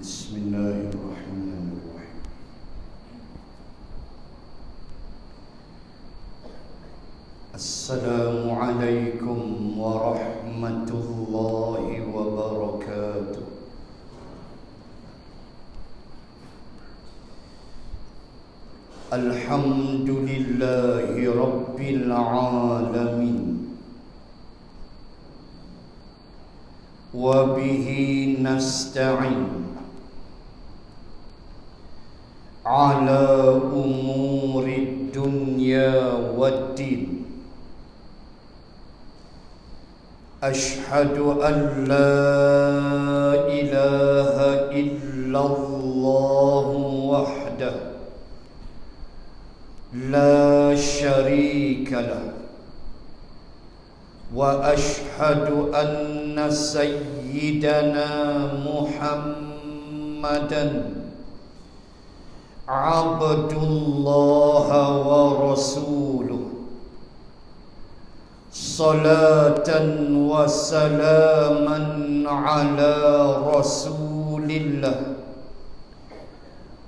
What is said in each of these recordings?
Bismillahirrahmanirrahim. Assalamualaikum warahmatullahi wabarakatuh. Alhamdulillahi rabbil alamin. Wa bihi nasta'in ala umuri dunya waddin. Ashhadu an la ilaha illallah wahdah la sharika lah, wa ashhadu anna sayyidana Muhammadan abdullah wa rasuluh, salatan wa salaman ala rasulillah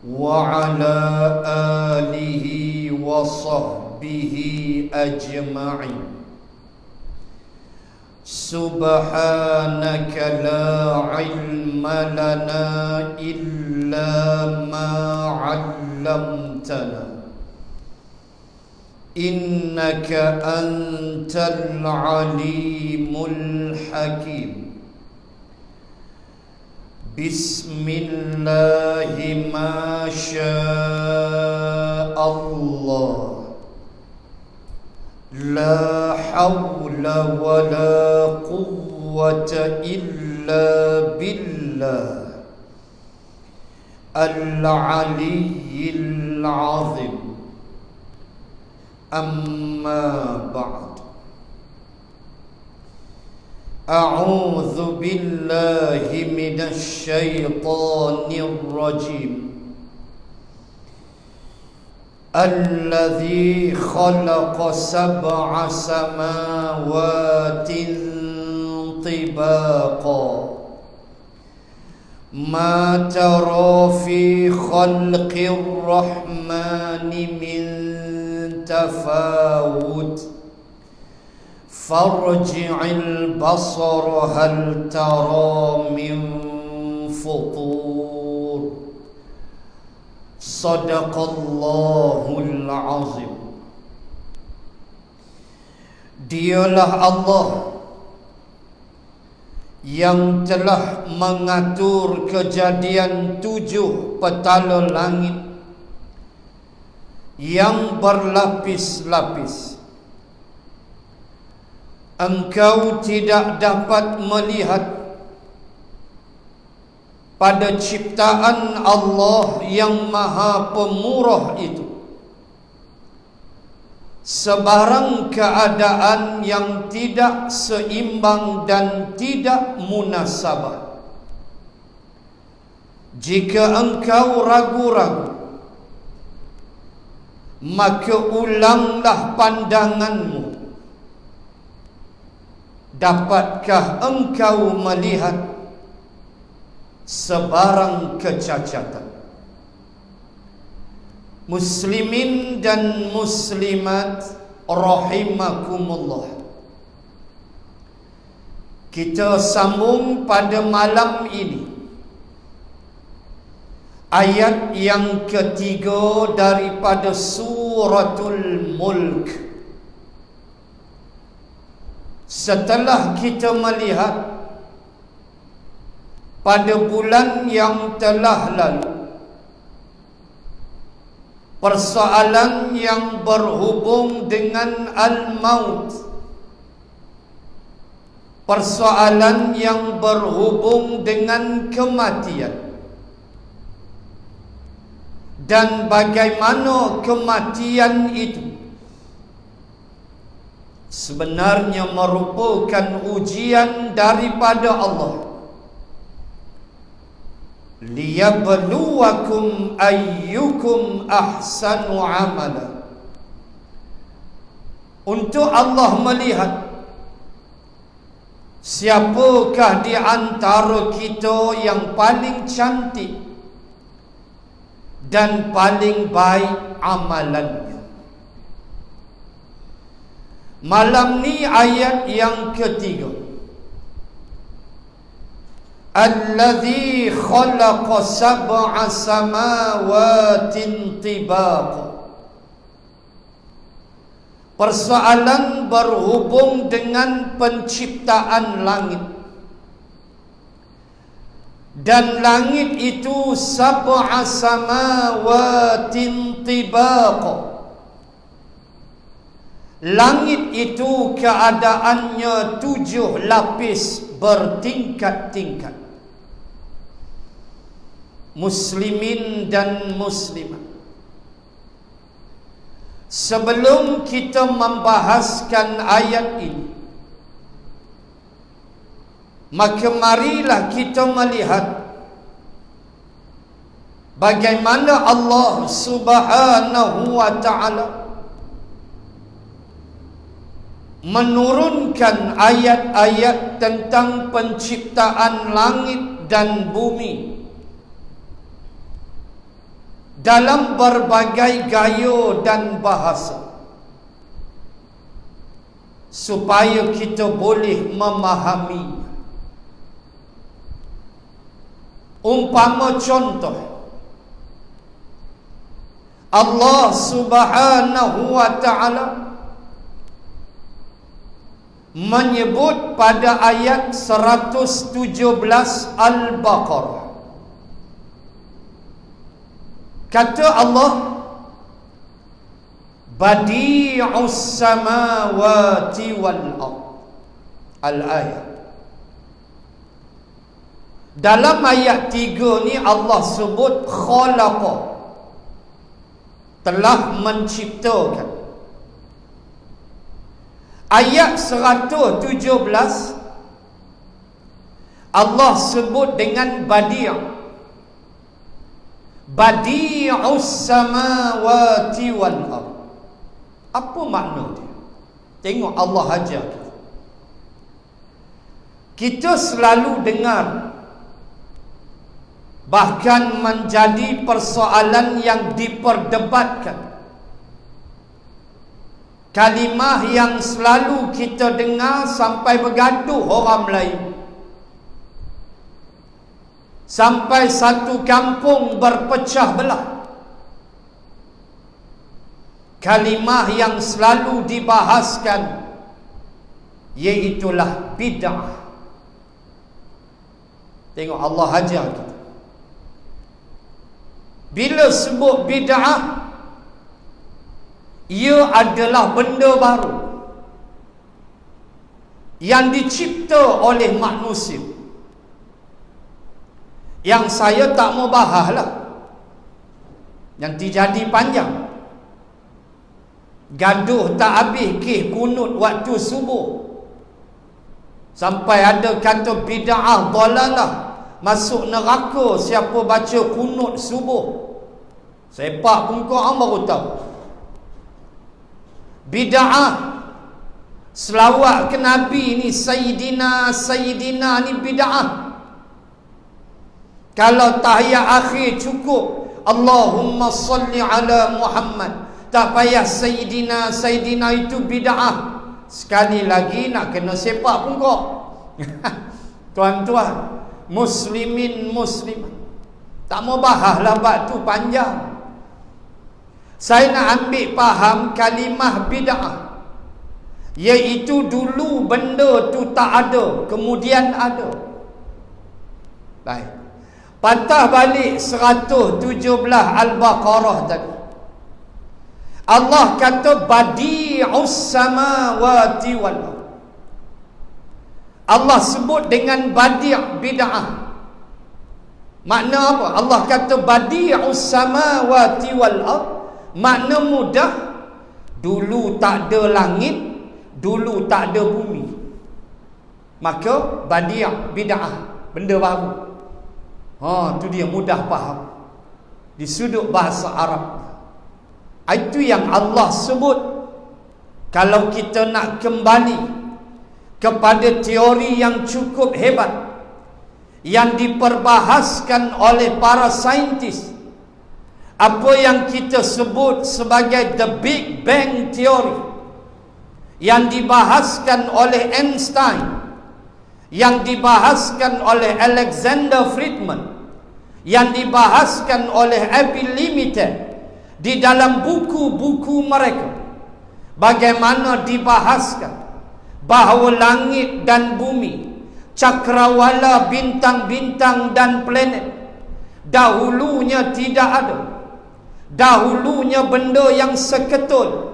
wa ala alihi wa sahbihi ajma'in. Subhanaka la ilma lana illa ma 'allamtana, innaka antal alimul hakim. Bismillahi ma sya'allah, la hawla wa la quwwata illa billah al-aliyyil azim. Amma ba'd. A'udzu billahi minasy syaithanir rajim. Alladzi khalaqa sab'a samawatin tibaqa, ma tara fi khalqir rahmani min tafawut, farji'il basara hal tara min futur. Sadaqallahul azim. Dialah Allah yang telah mengatur kejadian 7 petala langit yang berlapis-lapis. Engkau tidak dapat melihat pada ciptaan Allah yang maha pemurah itu sebarang keadaan yang tidak seimbang dan tidak munasabah. Jika engkau ragu-ragu, maka ulanglah pandanganmu. Dapatkah engkau melihat sebarang kecacatan? Muslimin dan muslimat rahimakumullah, kita sambung pada malam ini ayat yang ketiga daripada suratul Mulk. Setelah kita melihat pada bulan yang telah lalu persoalan yang berhubung dengan al-maut, persoalan yang berhubung dengan kematian, dan bagaimana kematian itu sebenarnya merupakan ujian daripada Allah, liyabluwakum ayyukum ahsanu amala, untuk Allah melihat siapakah di antara kita yang paling cantik dan paling baik amalannya? Malam ni ayat yang ketiga. Allazi khalaqa sab'a samawatin tibaqa. Persoalan berhubung dengan penciptaan langit. Dan langit itu sab'a samawatin tibaqa. Langit itu keadaannya 7 lapis bertingkat-tingkat. Muslimin dan muslimat, sebelum kita membahaskan ayat ini, maka marilah kita melihat bagaimana Allah Subhanahu wa ta'ala menurunkan ayat-ayat tentang penciptaan langit dan bumi dalam berbagai gaya dan bahasa, supaya kita boleh memahami. Umpama contoh, Allah Subhanahu wa ta'ala menyebut pada ayat 117 Al-Baqarah, kata Allah, Badi'us samawati wal ard. Al-ayat. Dalam ayat 3 ni Allah sebut khalaqa, telah menciptakan. Ayat 117 Allah sebut dengan Badi'. Badi'us samawati wal ard. Apa makna dia? Tengok Allah ajar. Kita selalu dengar, bahkan menjadi persoalan yang diperdebatkan, kalimah yang selalu kita dengar sampai bergaduh orang Melayu, sampai satu kampung berpecah belah. Kalimah yang selalu dibahaskan iaitulah bid'ah. Tengok Allah ajar kita. Bila sebut bid'ah, ia adalah benda baru yang dicipta oleh manusia. Yang saya tak mau bahas lah, nanti jadi panjang. Gaduh tak habis kes kunut waktu subuh, sampai ada kata bid'ah dalalah, masuk neraka siapa baca kunut subuh. Sepak pun korang baru tahu. Bid'ah selawat ke Nabi ni, Sayyidina Sayyidina, ni bid'ah. Kalau tahiyat akhir cukup Allahumma salli ala Muhammad, tak payah Sayyidina Sayyidina, itu bid'ah. Sekali lagi nak kena sepak pun kok. Tuan-tuan, muslimin muslimat, tak mau bahas lah bab tu panjang. Saya nak ambil faham kalimah bid'ah, iaitu dulu benda tu tak ada, kemudian ada. Baik, patah balik 117 Al-Baqarah tadi. Allah kata Badi'us samawati wal ard. Allah sebut dengan Badi' bid'ah. Makna apa? Allah kata Badi'us samawati wal ard, makna mudah, dulu tak ada langit, dulu tak ada bumi. Maka Badi' bid'ah, benda baru. Tu dia mudah faham di sudut bahasa Arab. Itu yang Allah sebut. Kalau kita nak kembali kepada teori yang cukup hebat yang diperbahaskan oleh para saintis, apa yang kita sebut sebagai the Big Bang Theory, yang dibahaskan oleh Einstein, yang dibahaskan oleh Alexander Friedman, yang dibahaskan oleh Abby Limited di dalam buku-buku mereka. Bagaimana dibahaskan bahawa langit dan bumi, cakrawala, bintang-bintang dan planet dahulunya tidak ada. Dahulunya benda yang seketul.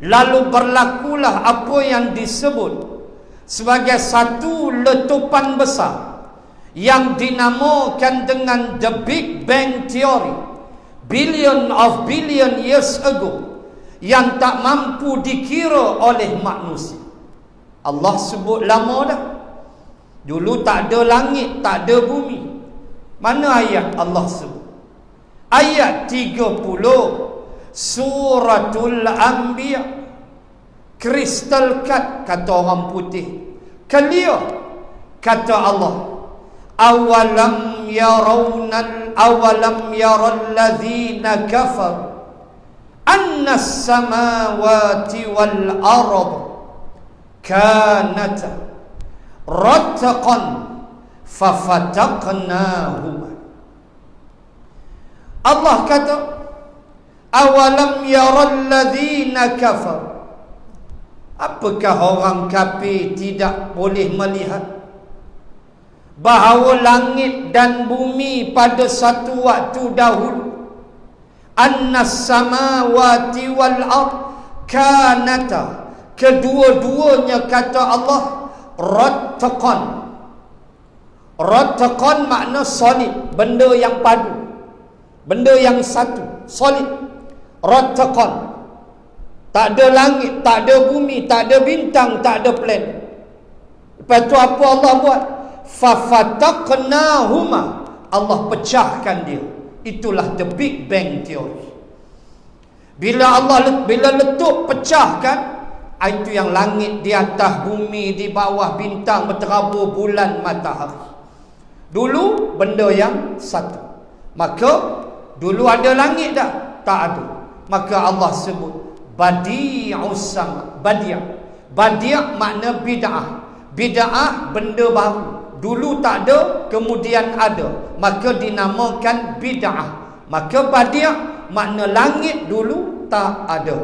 Lalu berlakulah apa yang disebut sebagai satu letupan besar yang dinamakan dengan the Big Bang Theory, billion years ago, yang tak mampu dikira oleh manusia. Allah sebut lama dah. Dulu tak ada langit, tak ada bumi. Mana ayat Allah sebut? Ayat 30 Suratul Anbiya. Crystal cut, kata orang putih. Clear, kata Allah. Awalam yaral ladzina kafar anna as-samawati wal ard kanata ratqan fafataqnahuma. Allah kata, awalam yaral ladzina kafar. Apakah orang kafir tidak boleh melihat bahawa langit dan bumi pada satu waktu dahulu, annas samawati wal ard kanata, kedua-duanya, kata Allah, rattaqan. Rattaqan makna solid, benda yang padu, benda yang satu, solid. Rattaqan, tak ada langit, tak ada bumi, tak ada bintang, tak ada planet. Lepas tu apa Allah buat? Fafataqnahuma, Allah pecahkan dia. Itulah the Big Bang Theory. Bila letup pecahkan, itu yang langit di atas, bumi di bawah, bintang berterabur, bulan, matahari. Dulu benda yang satu. Maka dulu ada langit dah? Tak ada. Maka Allah sebut badi'us sama. Badi' makna bid'ah. Bid'ah benda baru. Dulu tak ada, kemudian ada, maka dinamakan bid'ah. Maka badi' makna langit dulu tak ada.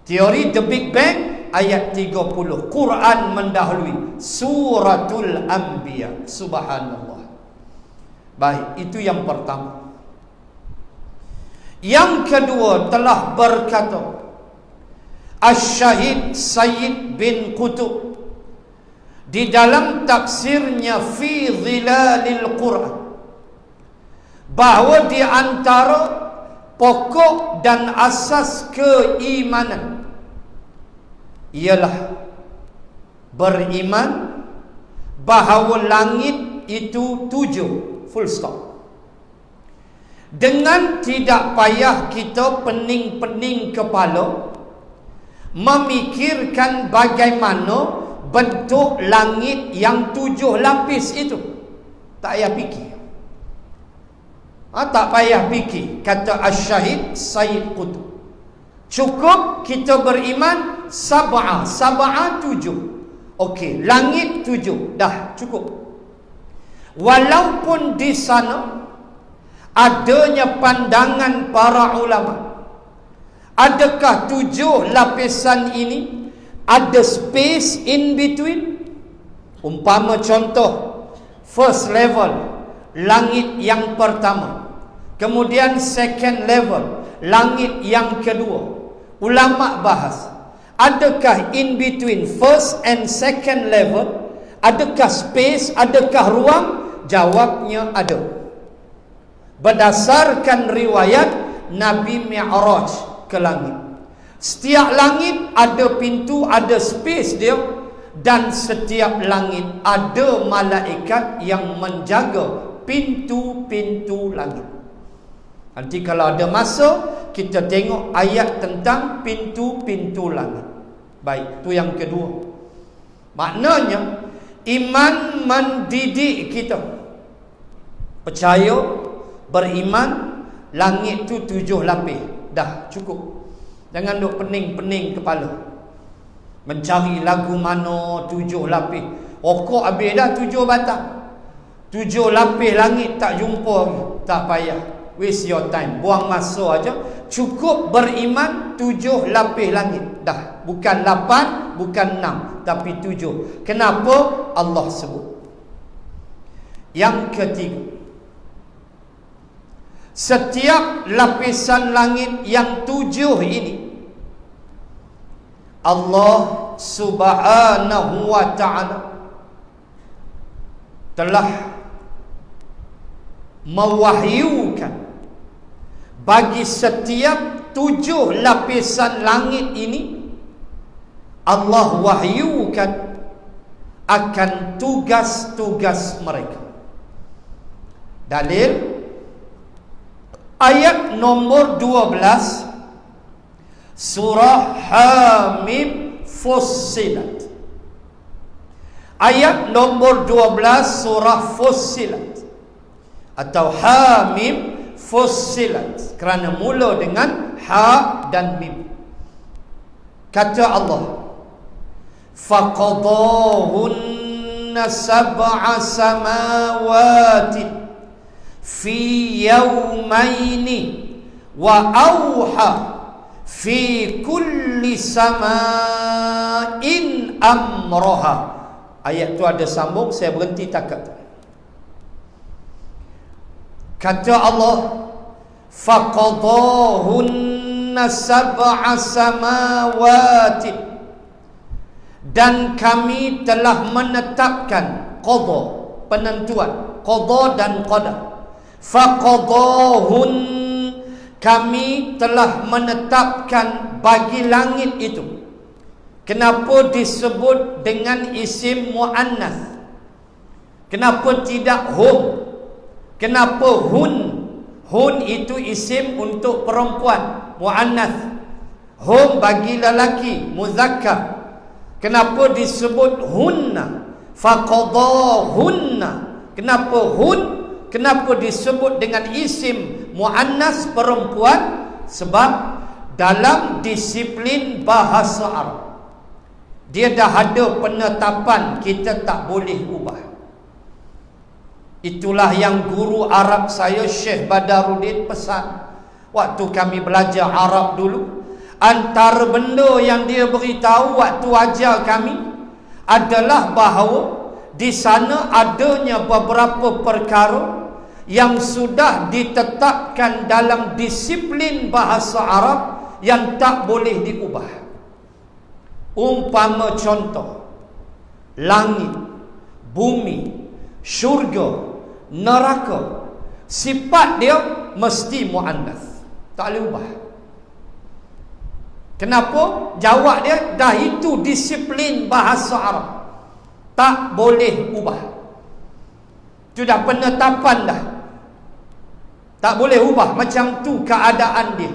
Teori the Big Bang ayat 30. Quran mendahului Suratul Anbiya. Subhanallah. Baik, itu yang pertama. Yang kedua, telah berkata Asy-Syahid Sayyid bin Qutb di dalam tafsirnya Fi Zilalil Quran, bahawa di antara pokok dan asas keimanan ialah beriman bahawa langit itu 7, full stop. Dengan tidak payah kita pening-pening kepala memikirkan bagaimana bentuk langit yang 7 lapis itu. Tak payah fikir. Tak payah fikir, kata Asy-Syahid Sayyid Qutb. Cukup kita beriman sab'ah 7. Okey, langit 7, dah cukup. Walaupun di sana adanya pandangan para ulama, adakah 7 lapisan ini ada space in between? Umpama contoh, first level, langit yang pertama, kemudian second level, langit yang kedua. Ulama bahas, adakah in between first and second level, adakah space, adakah ruang? Jawabnya ada. Berdasarkan riwayat Nabi Mi'raj ke langit, setiap langit ada pintu, ada space dia, dan setiap langit ada malaikat yang menjaga pintu-pintu langit. Nanti kalau ada masa kita tengok ayat tentang pintu-pintu langit. Baik, itu yang kedua. Maknanya iman mendidik kita. Percaya, beriman, langit tu 7 lapis. Dah cukup. Jangan duk pening-pening kepala mencari lagu mana 7 lapis. Okok habis dah 7 batang. 7 lapis langit tak jumpa. Tak payah, waste your time, buang masa aja. Cukup beriman 7 lapis langit. Dah, bukan 8, bukan 6, tapi 7. Kenapa Allah sebut? Yang ketiga, setiap lapisan langit yang 7 ini Allah Subhanahu wa ta'ala telah mewahyukan bagi setiap 7 lapisan langit ini. Allah wahyukan akan tugas-tugas mereka. Dalil ayat nombor 12 surah Hamim Fussilat. Ayat nombor 12 surah Fussilat atau Hamim Fussilat, kerana mula dengan ha dan mim. Kata Allah, faqadahunna sab'a samawatin fi yawmaini wa auha fi kulli sama'in amroha. Ayat tu ada sambung, saya berhenti takat. Kata Allah, faqadahunna sab'a samawati, dan kami telah menetapkan qada, penentuan, qada dan qadar. Faqadahun, kami telah menetapkan bagi langit itu. Kenapa disebut dengan isim muannas? Kenapa tidak hum? Kenapa hun? Hun itu isim untuk perempuan, muannas. Hum bagi lelaki, muzakkar. Kenapa disebut hunna? Faqadahunna. Kenapa hun? Kenapa disebut dengan isim muannas perempuan? Sebab dalam disiplin bahasa Arab, dia dah ada penetapan, kita tak boleh ubah. Itulah yang guru Arab saya, Syekh Badaruddin, pesan waktu kami belajar Arab dulu. Antara benda yang dia beritahu waktu ajar kami adalah bahawa di sana adanya beberapa perkara yang sudah ditetapkan dalam disiplin bahasa Arab yang tak boleh diubah. Umpama contoh, langit, bumi, syurga, neraka, sifat dia mesti muannas, tak boleh ubah. Kenapa? Jawab dia, dah itu disiplin bahasa Arab, tak boleh ubah. Itu dah penetapan dah, tak boleh ubah. Macam tu keadaan dia.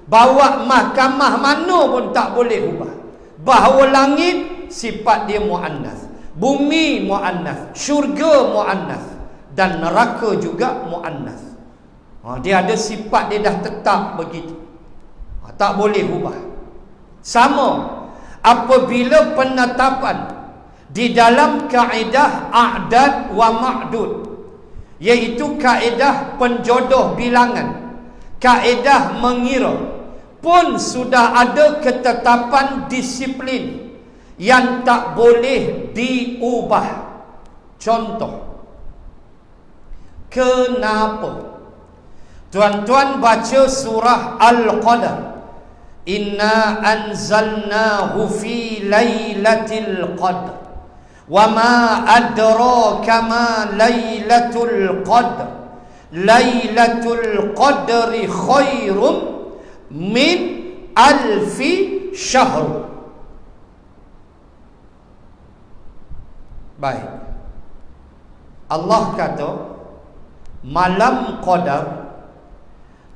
Bawa mahkamah mana pun tak boleh ubah. Bahawa langit sifat dia muannas, bumi muannas, syurga muannas, dan neraka juga muannas. Dia ada sifat, dia dah tetap begitu, tak boleh ubah. Sama apabila penetapan di dalam kaedah a'dad wa ma'dud, iaitu kaedah penjodoh bilangan, kaedah mengira, pun sudah ada ketetapan disiplin yang tak boleh diubah. Contoh, kenapa tuan-tuan baca surah Al-Qadar, inna anzalnahu fi lailatul qadr wa ma adraka ma lailatul qadr lailatul qadri khairum min alfi syahr. Baik, Allah kata malam qadar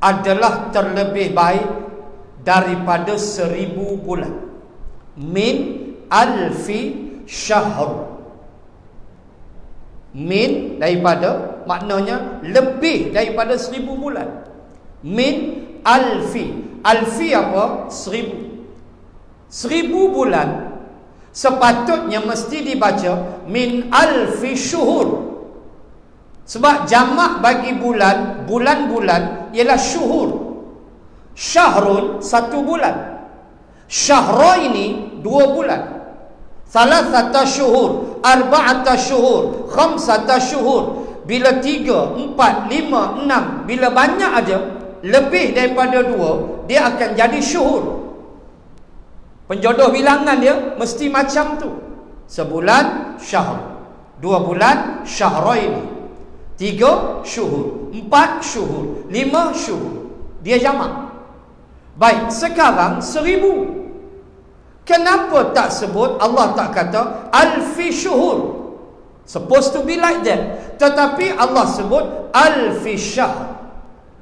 adalah terlebih baik daripada 1000 bulan. Min alfi syahr. Min daripada, maknanya lebih daripada 1000 bulan. Min alfi. Alfi apa? 1000. 1000 bulan sepatutnya mesti dibaca min alfi syuhur. Sebab jamak bagi bulan, bulan-bulan ialah syuhur. Syahrun 1 bulan. Syahra ini 2 bulan. Salasata syuhur, arba'ata syuhur, khamsata syuhur. Bila 3, 4, 5, 6, bila banyak aja, lebih daripada 2, dia akan jadi syuhur. Penjodoh bilangan dia mesti macam tu. Sebulan syahr, 2 bulan syahraini, 3 syuhur, 4 syuhur, 5 syuhur. Dia jamak. Baik, sekarang 1000. Kenapa tak sebut, Allah tak kata alfi syuhur? Supposed to be like that. Tetapi Allah sebut alfi syahr.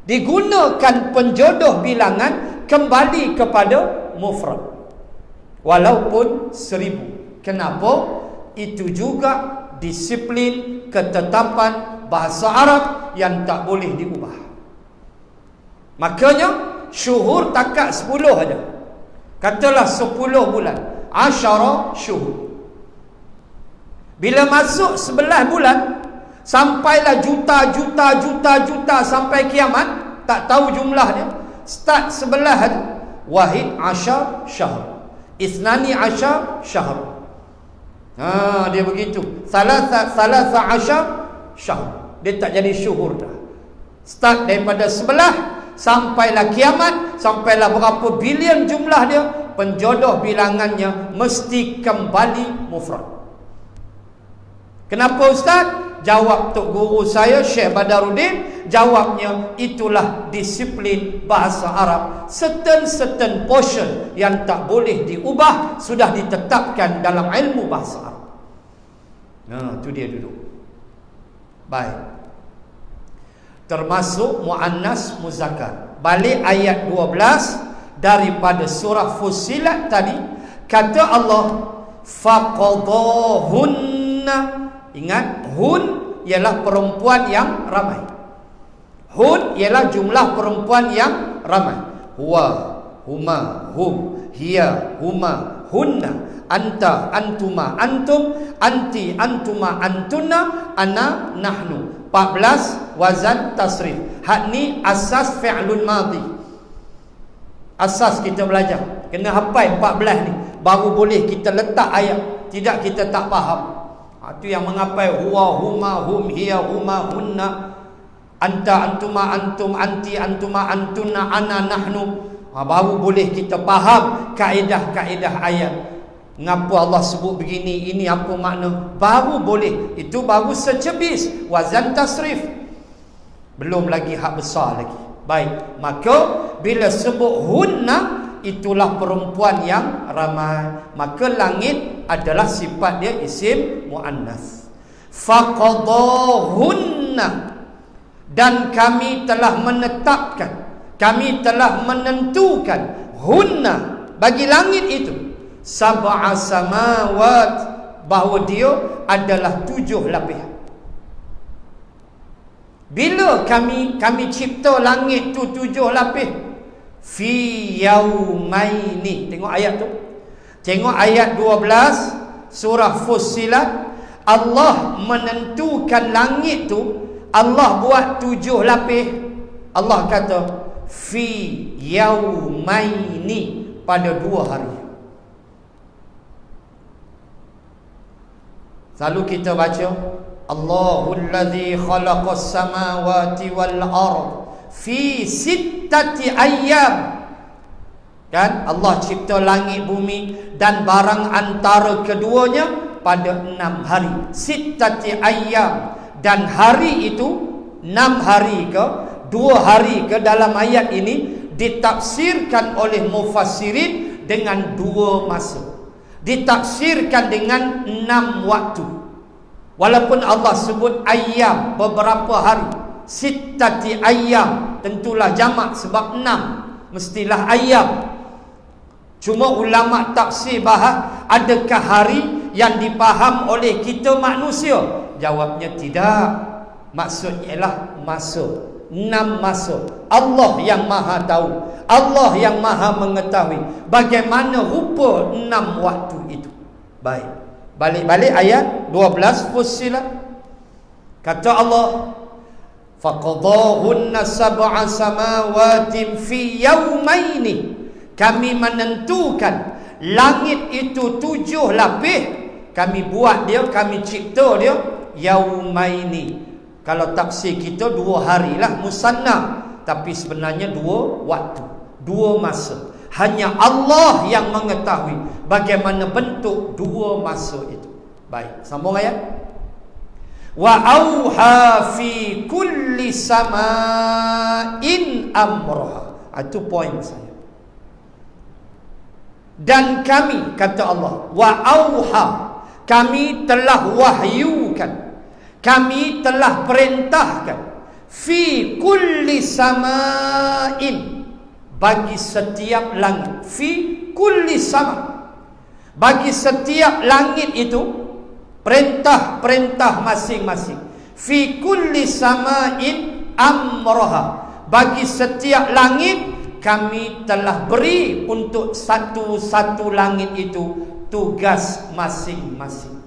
Digunakan penjodoh bilangan kembali kepada mufrad, walaupun 1000. Kenapa? Itu juga disiplin ketetapan bahasa Arab yang tak boleh diubah. Makanya syuhur takat 10 aja. Katalah 10 bulan, asyara syuhur. Bila masuk 11 bulan, sampailah juta sampai kiamat, tak tahu jumlahnya. Start 11 aja. Wahid asyar syahr, Isnani asyar syahr. Dia begitu. Salasa asyar syahr. Dia tak jadi syuhur dah. Start daripada 11 sampailah kiamat, sampailah berapa bilion jumlah dia, penjodoh bilangannya mesti kembali mufrad. Kenapa Ustaz? Jawab Tok Guru saya Syekh Badaruddin, jawabnya itulah disiplin bahasa Arab. Certain portion yang tak boleh diubah sudah ditetapkan dalam ilmu bahasa Arab. Itu dia duduk. Baik. Termasuk muannas muzakkar. Balik ayat 12 daripada surah Fussilat tadi, kata Allah faqadahunna. Ingat, hun ialah perempuan yang ramai. Hun ialah jumlah perempuan yang ramai. Huwa, huma, hum, hiya, huma, hunna, anta, antuma, antum, anti, antuma, antunna, ana, nahnu. 14 wazan tasrif. Hak ni asas fi'lun madhi. Asas kita belajar. Kena hafal 14 ni baru boleh kita letak ayat. Tidak kita tak faham. Itu yang menghafal huwa, huma, hum, hiya, huma, hunna, anta, antuma, antum, anti, antuma, antunna, ana, nahnu. Baru boleh kita faham kaedah-kaedah ayat. Mengapa Allah sebut begini, ini apa makna, baru boleh. Itu baru secebis wazan tasrif, belum lagi hak besar lagi. Baik, maka bila sebut hunna, itulah perempuan yang ramai. Maka langit adalah sifat dia isim muannas. Faqadahunna, dan kami telah menetapkan, kami telah menentukan, hunna bagi langit itu, sab'a samawat, bahawa dia adalah 7 lapis. Bila kami cipta langit tu 7 lapis, fi yaumaini. Tengok ayat tu. Tengok ayat 12 surah Fussilat. Allah menentukan langit tu, Allah buat 7 lapis. Allah kata fi yaumaini, pada 2 hari. Selalu kita baca Allahul ladzi khalaqas samawati wal ard fi sittati ayyam. Kan Allah cipta langit bumi dan barang antara keduanya pada 6 hari. Sittati ayyam, dan hari itu 6 hari ke 2 hari ke, dalam ayat ini ditafsirkan oleh mufassirin dengan 2 masa. Ditafsirkan dengan 6 waktu. Walaupun Allah sebut ayyam, beberapa hari. Sittati ayyam, tentulah jamak sebab 6, mestilah ayyam. Cuma ulama tafsir bahas, adakah hari yang dipaham oleh kita manusia? Jawabnya tidak. Maksudnya ialah masuk, 6 masuk. Allah yang maha tahu, Allah yang maha mengetahui bagaimana rupa 6 waktu itu. Baik, balik ayat 12 Fussilat. Kata Allah, faqadahunna sab'a samawatin fi yawmaini. Kami menentukan langit itu 7 lapis. Kami buat dia, kami cipta dia yaumaini. Kalau tafsir kita 2 harilah musanna, tapi sebenarnya 2 waktu, 2 masa. Hanya Allah yang mengetahui bagaimana bentuk 2 masa itu. Baik, sambung ayat. Wa auha fi kulli sama'in amraha. Itu poin saya. Dan kami, kata Allah, wa auha, kami telah wahyukan, kami telah perintahkan, fi kulli sama'in, bagi setiap langit, fi kulli sama', bagi setiap langit itu perintah-perintah masing-masing. Fi kulli sama'in amraha, bagi setiap langit kami telah beri untuk satu-satu langit itu tugas masing-masing.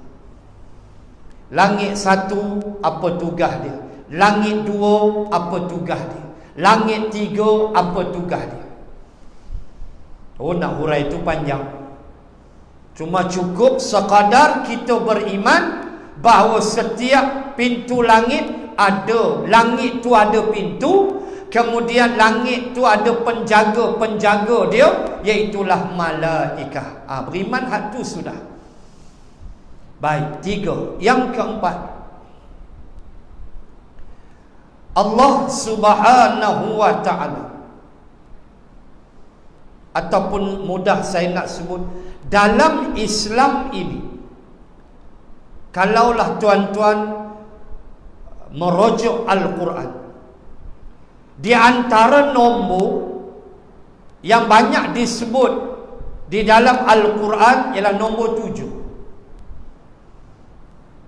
Langit 1 apa tugas dia? Langit 2 apa tugas dia? Langit 3 apa tugas dia? Oh, nak hurai itu panjang. Cuma cukup sekadar kita beriman bahawa setiap pintu langit ada. Langit tu ada pintu, kemudian langit tu ada penjaga-penjaga dia, iaitulah malaikah. Beriman hak tu sudah. Baik, 3. Yang keempat, Allah Subhanahu wa ta'ala, ataupun mudah saya nak sebut, dalam Islam ini, kalaulah tuan-tuan merujuk Al-Quran, di antara nombor yang banyak disebut di dalam Al-Quran ialah nombor 7.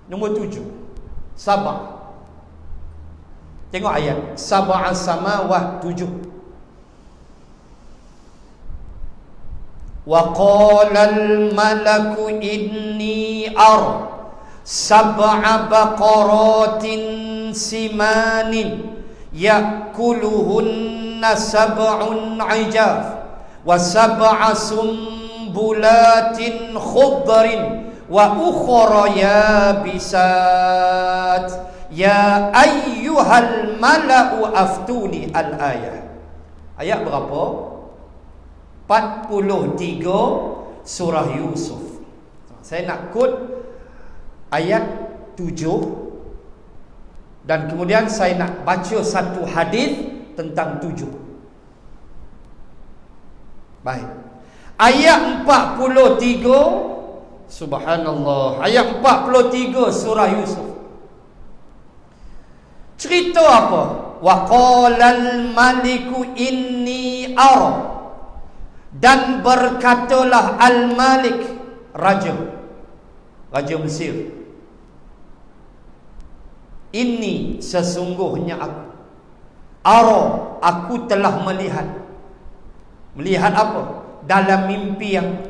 Nombor 7, Sabah. Tengok ayat, Sab'a samawat 7. Wa qala al-malaku inni ar sab'a baqaratin simanin ya'kuluhunna sab'un 'ijaf wa sab'a sumbulatin khudrin wa ukhra yabisat ya ayyuhal mala'u aftuni. Al-ayah. Ayat berapa? 43 surah Yusuf. Saya nak kod ayat 7 dan kemudian saya nak baca satu hadis tentang 7. Baik. Ayat 43, subhanallah, ayat 43 surah Yusuf. Cerita apa? Wa qalal maliku inni ara, dan berkatalah al-malik, raja Mesir, inni, sesungguhnya aku, ara, aku telah melihat. Melihat apa? Dalam mimpi yang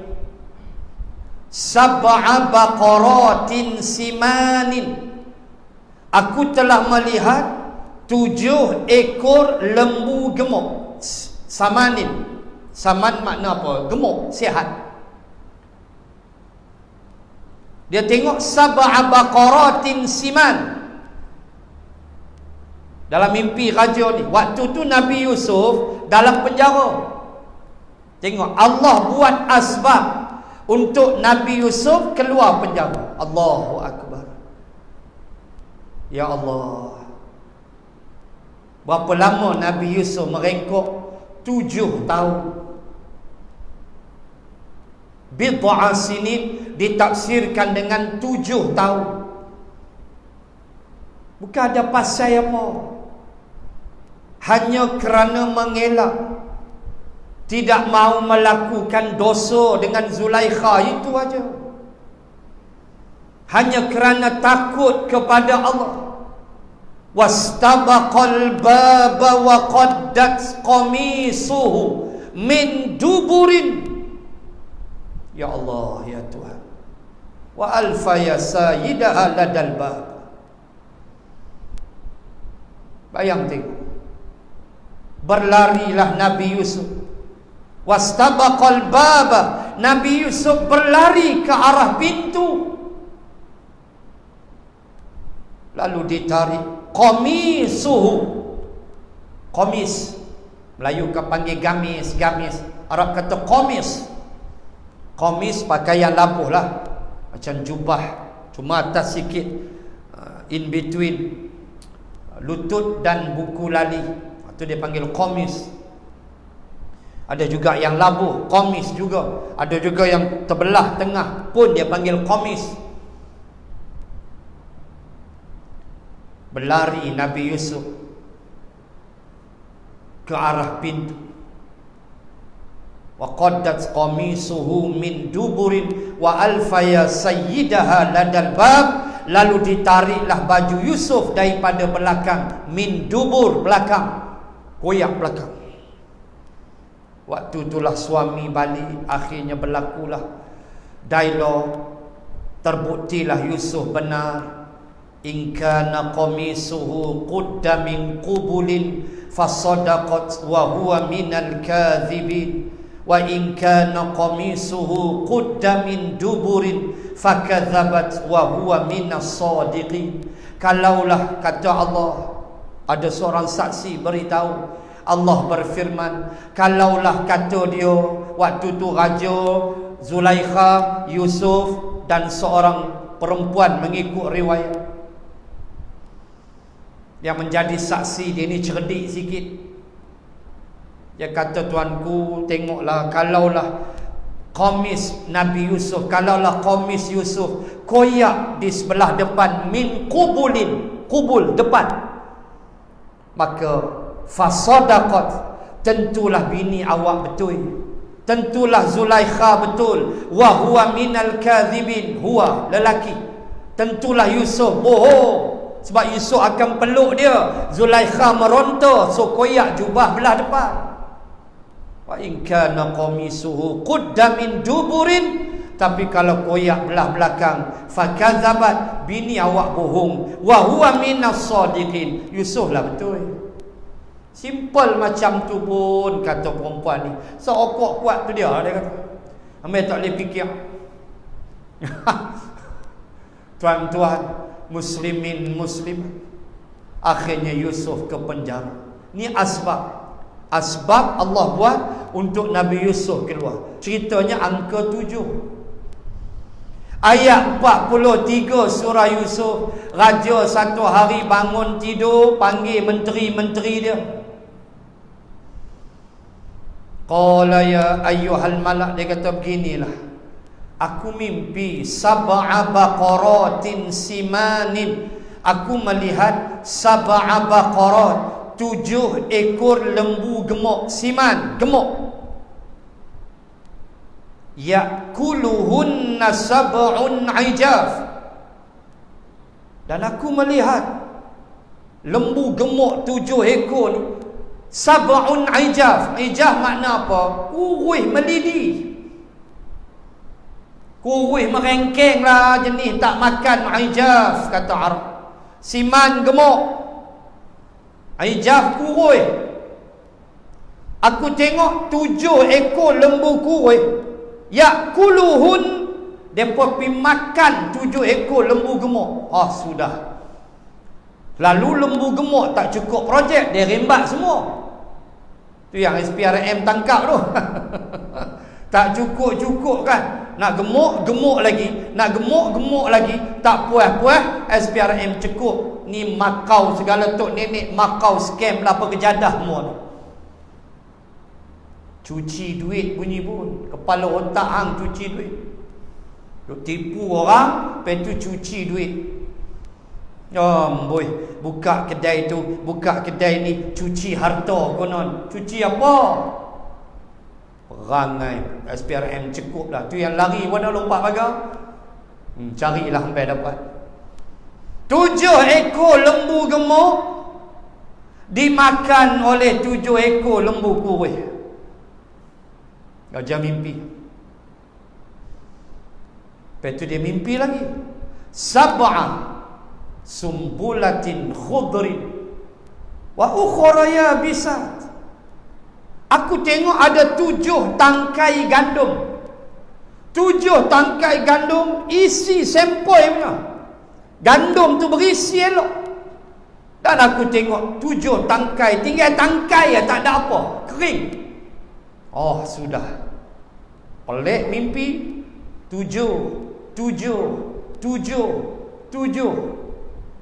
sab'a baqaratin simanin, aku telah melihat 7 ekor lembu gemuk. Samanin, saman makna apa? Gemuk, sihat. Dia tengok sab'a baqaratin siman dalam mimpi raja ni. Waktu tu Nabi Yusuf dalam penjara. Tengok, Allah buat asbab untuk Nabi Yusuf keluar penjara. Allahu Akbar. Ya Allah, berapa lama Nabi Yusuf merengkok? 7 tahun. Bid'a sinin ditafsirkan dengan 7 tahun. Bukan ada pasal apa, hanya kerana mengelak, tidak mau melakukan dosa dengan Zulaikha, itu aja. hanya kerana takut kepada Allah. Wastabaqal baba wa qaddat qamisuhu min duburin. Ya Allah, ya Tuhan. Wa alfa ya sayyidaha ladal bab. Bayang tengok, berlarilah Nabi Yusuf. Wastabaqal baba, Nabi Yusuf berlari ke arah pintu. Lalu ditarik qamisuhu. Qamis, Melayu kan panggil gamis, gamis. Arab kata qamis. Qamis pakaian labuh lah, macam jubah, cuma atas sikit, in between lutut dan buku lali, itu dia panggil qamis. Ada juga yang labuh, qamis juga. Ada juga yang terbelah tengah pun dia panggil qamis. Berlari Nabi Yusuf ke arah pintu. Wa qaddat qamisuhu min duburin wa alfaya sayyidaha ladal bab. Lalu ditariklah baju Yusuf daripada belakang, min dubur, belakang, koyak belakang. Waktu itulah suami balik. Akhirnya berlakulah dialog. Terbuktilah Yusuf benar. In kana qamisuhu qudda min qubulin fasadaqat wa huwa minal kadhibin wa in kana qamisuhu qudda min duburin fakadzabat wa huwa minas sadiqin. Kalaulah, kata Allah, ada seorang saksi beritahu, Allah berfirman, kalaulah, kata dia, waktu tu Raja, Zulaikha, Yusuf dan seorang perempuan mengikut riwayat. Yang menjadi saksi dia ni cerdik sikit. Dia kata, tuanku, tengoklah, kalaulah qamis Nabi Yusuf, kalaulah qamis Yusuf koyak di sebelah depan, min qubulin, qubul depan, maka fasadaqat, tentulah bini awak betul, tentulah Zulaikha betul, wa huwa minal kadhibin, huwa lelaki, tentulah Yusuf bohong. Sebab Yusuf akan peluk dia, Zulaikha meronta, so koyak jubah belah depan. Wa in kana qamisuhu qudda min duburin, tapi kalau koyak belah belakang, fakadzabat, bini awak bohong, wa huwa minas sadiqin, Yusuf lah betul. Simple macam tu pun, kata perempuan ni. Seokok kuat tu dia kata. Ambil tak boleh fikir. Tuan-tuan, muslimin muslim, akhirnya Yusuf ke penjara. Ni asbab Allah buat untuk Nabi Yusuf keluar. Ceritanya angka 7, ayat 43 surah Yusuf. Raja satu hari bangun tidur, panggil menteri-menteri dia. Qala ya ayyuhal malak, dia kata beginilah, aku mimpi sab'a baqaratin simanin. Aku melihat sab'a baqarat, 7 ekor lembu gemuk, siman, gemuk. Yakuluhunna sab'un ijaf. Dan aku melihat lembu gemuk 7 ekor ni, sab'un ijaf. Ijaf makna apa? Kurih melidih, kurih merengkeng lah, jenis tak makan. Ijaf kata Arab. Siman gemuk, ijaf kurih. Aku tengok 7 ekor lembu kurih. Yakuluhun, mereka pergi makan 7 ekor lembu gemuk. Sudah. Lalu lembu gemuk tak cukup projek, dia rembat semua. Tu yang SPRM tangkap tu. Tak cukup-cukup kan. Nak gemuk lagi, nak gemuk lagi, tak puas-puas, SPRM cukup. Ni Makau segala tok nenek Makau scam lah, pekejadah semua tu. Cuci duit bunyi pun, kepala otak hang cuci duit. Duk tipu orang, lepas tu cuci duit. Boy, buka kedai tu, buka kedai ni, cuci harta konon. Cuci apa? Perangai SPRM cukup lah. Tu yang lari pun dah lompat pagar. Carilah sampai dapat. 7 ekor lembu gemuk dimakan oleh 7 ekor lembu kurus. Gajah mimpi. Lepas tu dia mimpi lagi. Sab'a sumbulatin khudrin wa ukhra yabisat. Aku tengok ada 7 tangkai gandum. 7 tangkai gandum isi sempoi punya. Gandum tu berisi elok. Dan aku tengok 7 tangkai, tinggal tangkai tak ada apa, kering. Oh sudah. Pelik mimpi. 7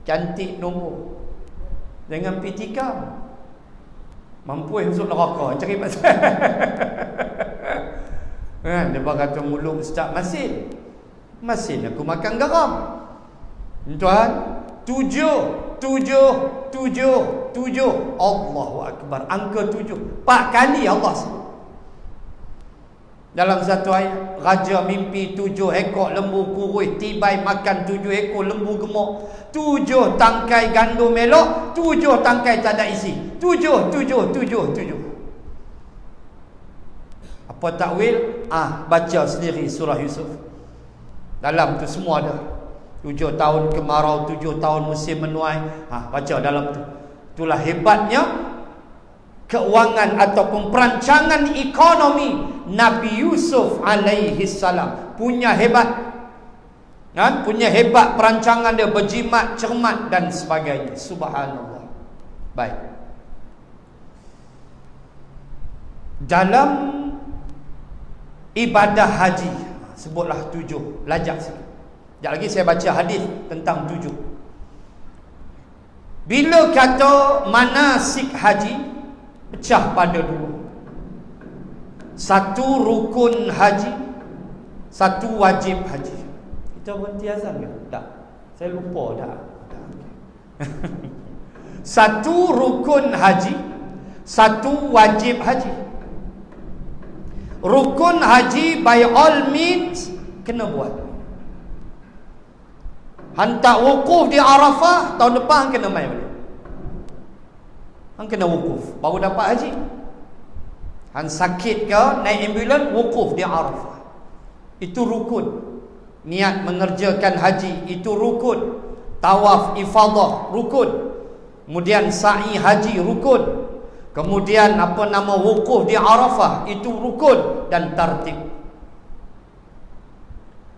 cantik nombor. Jangan pergi tikam. Mampu masuk neraka cari pasal. Dia kata mulut Ustaz masin. Masin aku makan garam. Tuan, 7. Allahu Akbar. Angka 7 4 kali Allah sebut. Dalam satu ayat, raja mimpi 7 ekor lembu kurus tibai makan 7 ekor lembu gemuk. 7 tangkai gandum elok, 7 tangkai tak ada isi. 7. Apa takwil? Baca sendiri surah Yusuf. Dalam tu semua ada. 7 tahun kemarau, 7 tahun musim menuai. Baca dalam tu. Itulah hebatnya keuangan ataupun perancangan ekonomi Nabi Yusuf alaihi salam. Punya hebat. Punya hebat perancangan dia, berjimat, cermat dan sebagainya. Subhanallah. Baik. Dalam ibadah haji, sebutlah 7. Lajak sikit. Sekejap lagi saya baca hadis tentang 7. Bila kata manasik haji, pecah pada 2. Satu rukun haji, satu wajib haji. Kita berhenti azan ke? Tak. Saya lupa dah. Satu rukun haji, satu wajib haji. Rukun haji by all means kena buat. Hantar wukuf di Arafah, tahun depan kena main balik. Han kena wukuf baru dapat haji. Han sakit ke naik ambulan, wukuf di Arafah. Itu rukun. Niat mengerjakan haji itu rukun. Tawaf ifadah rukun. Kemudian sa'i haji rukun. Kemudian wukuf di Arafah itu rukun dan tartib.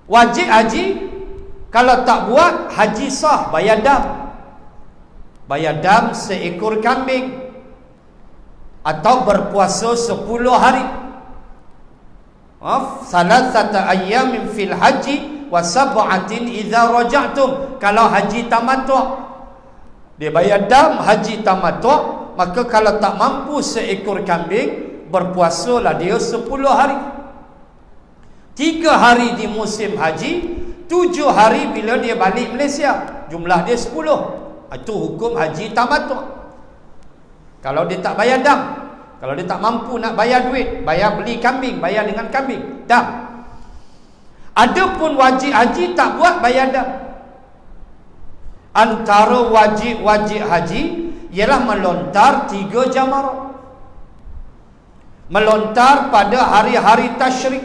Wajib haji, kalau tak buat haji sah, bayar dam. Bayar dam seekor kambing atau berpuasa 10 hari. Salasata ayyamin fil haji wa sab'atin idza raja'tum. Kalau haji tamattu' dia bayar dam haji tamattu', maka kalau tak mampu seekor kambing, berpuasalah dia 10 hari. 3 hari di musim haji, 7 hari bila dia balik Malaysia. Jumlah dia 10. Itu hukum haji tamattu'. Kalau dia tak bayar dam, kalau dia tak mampu nak bayar duit, bayar beli kambing, bayar dengan kambing, dam. Adapun wajib haji tak buat, bayar dam. Antara wajib haji ialah melontar 3 jamarat. Melontar pada hari-hari tasyrik.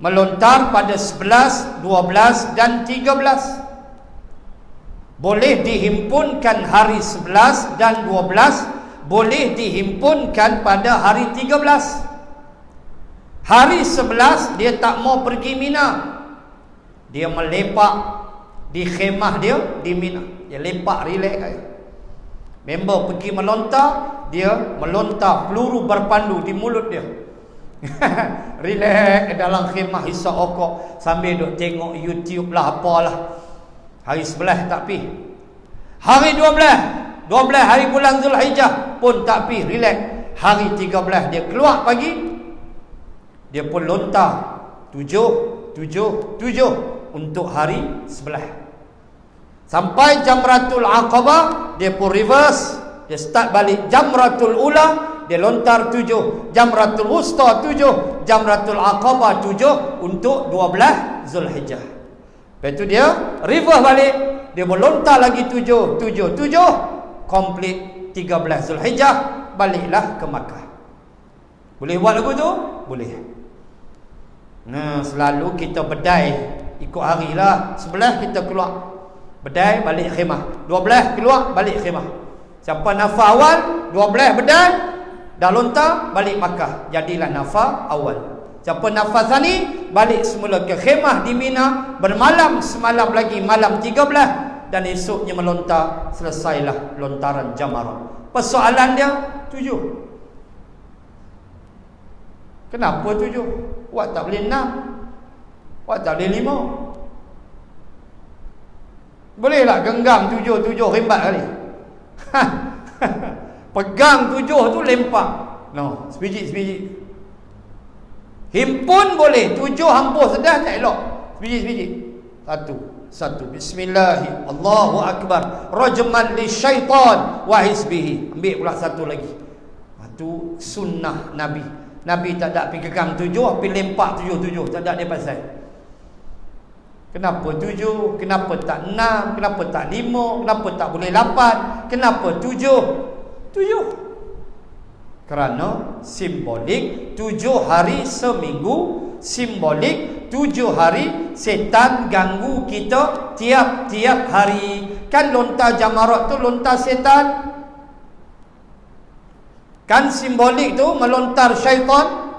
Melontar pada 11, 12 dan 13. Boleh dihimpunkan hari 11 dan 12, boleh dihimpunkan pada hari 13. Hari 11 dia tak mau pergi Mina. Dia melepak di khemah dia di Mina. Dia lepak relax aja. Member pergi melontar, dia melontar peluru berpandu di mulut dia. Relax dalam khemah hisap okok sambil duk tengok YouTube lah apalah. Hari 11 tak pi. Hari 12 hari bulan Zulhijjah pun tak pi, relax. Hari 13 dia keluar pagi, dia pun lontar 7 untuk hari 11. Sampai Jamratul Aqabah dia pun reverse, dia start balik Jamratul Ula, dia lontar 7, Jamratul Wusta 7, Jamratul Aqabah 7 untuk 12 Zulhijjah. Lepas tu dia reverse balik, dia melontar lagi 7, komplit 13 Zulhijjah, baliklah ke Makkah. Boleh buat lagu tu? Boleh. Nah, selalu kita bedai ikut hari lah. 11 kita keluar bedai, balik khemah. 12 keluar, balik khemah. Siapa nafar awal, 12 bedai, dah lontar, balik Makkah. Jadilah nafar awal. Siapa nafar sani, balik semula ke khemah di Mina, bermalam semalam lagi, malam 13, dan esoknya melontar, selesailah lontaran jamarat. Persoalan dia 7. Kenapa 7? Awak tak boleh 6, awak tak boleh 5. Bolehlah genggam 7 rembat kali. Pegang 7 tu lempak. No, sebiji. Himpun boleh 7 hampur sedar tak elok. Sebiji. Satu. Bismillah. Allahu akbar. Rajman li syaitan wa hizbihi. Ambil pula satu lagi. Itu sunnah Nabi. Nabi tak ada pergi gegang 7, pergi lempak 7. Tak ada dia pasal. Kenapa 7? Kenapa tak 6? Kenapa tak 5? Kenapa tak boleh 8? Kenapa 7? Kerana simbolik 7 hari seminggu, simbolik 7 hari setan ganggu kita tiap-tiap hari. Kan lontar jamarat tu lontar setan, kan simbolik tu melontar syaitan.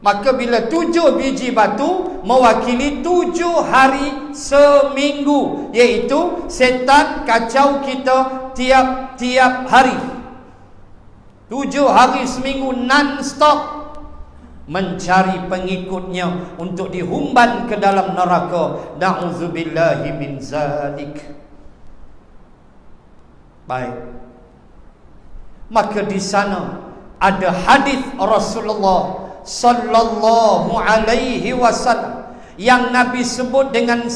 Maka bila 7 biji batu mewakili 7 hari seminggu, iaitu setan kacau kita tiap-tiap hari. 7 hari seminggu non-stop mencari pengikutnya untuk dihumban ke dalam neraka. Na'udzubillahi min zalik. Baik. Maka di sana ada hadis Rasulullah sallallahu alaihi wasallam yang Nabi sebut dengan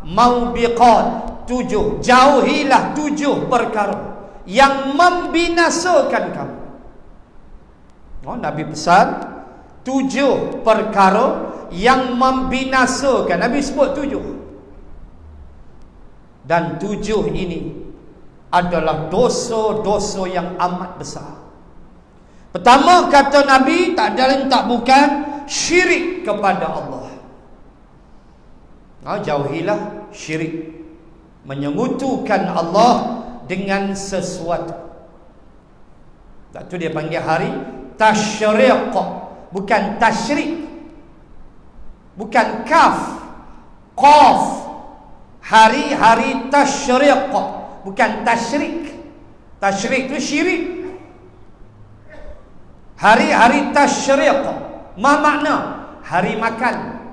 maubiqat, 7. Jauhilah 7 perkara yang membinasakan kamu. Nabi pesan 7 perkara yang membinasakan. Nabi sebut 7. Dan 7 ini adalah dosa-dosa yang amat besar. Pertama, kata Nabi, tak ada lain tak bukan syirik kepada Allah. Jauhilah syirik, menyekutukan Allah dengan sesuatu. Tak tu dia panggil hari tasyriq, bukan tasyrik, bukan kaf, qaf. Hari-hari tasyriq, bukan tasyrik. Tasyrik tu syirik. Hari-hari tasyriq, ma makna? Hari makan.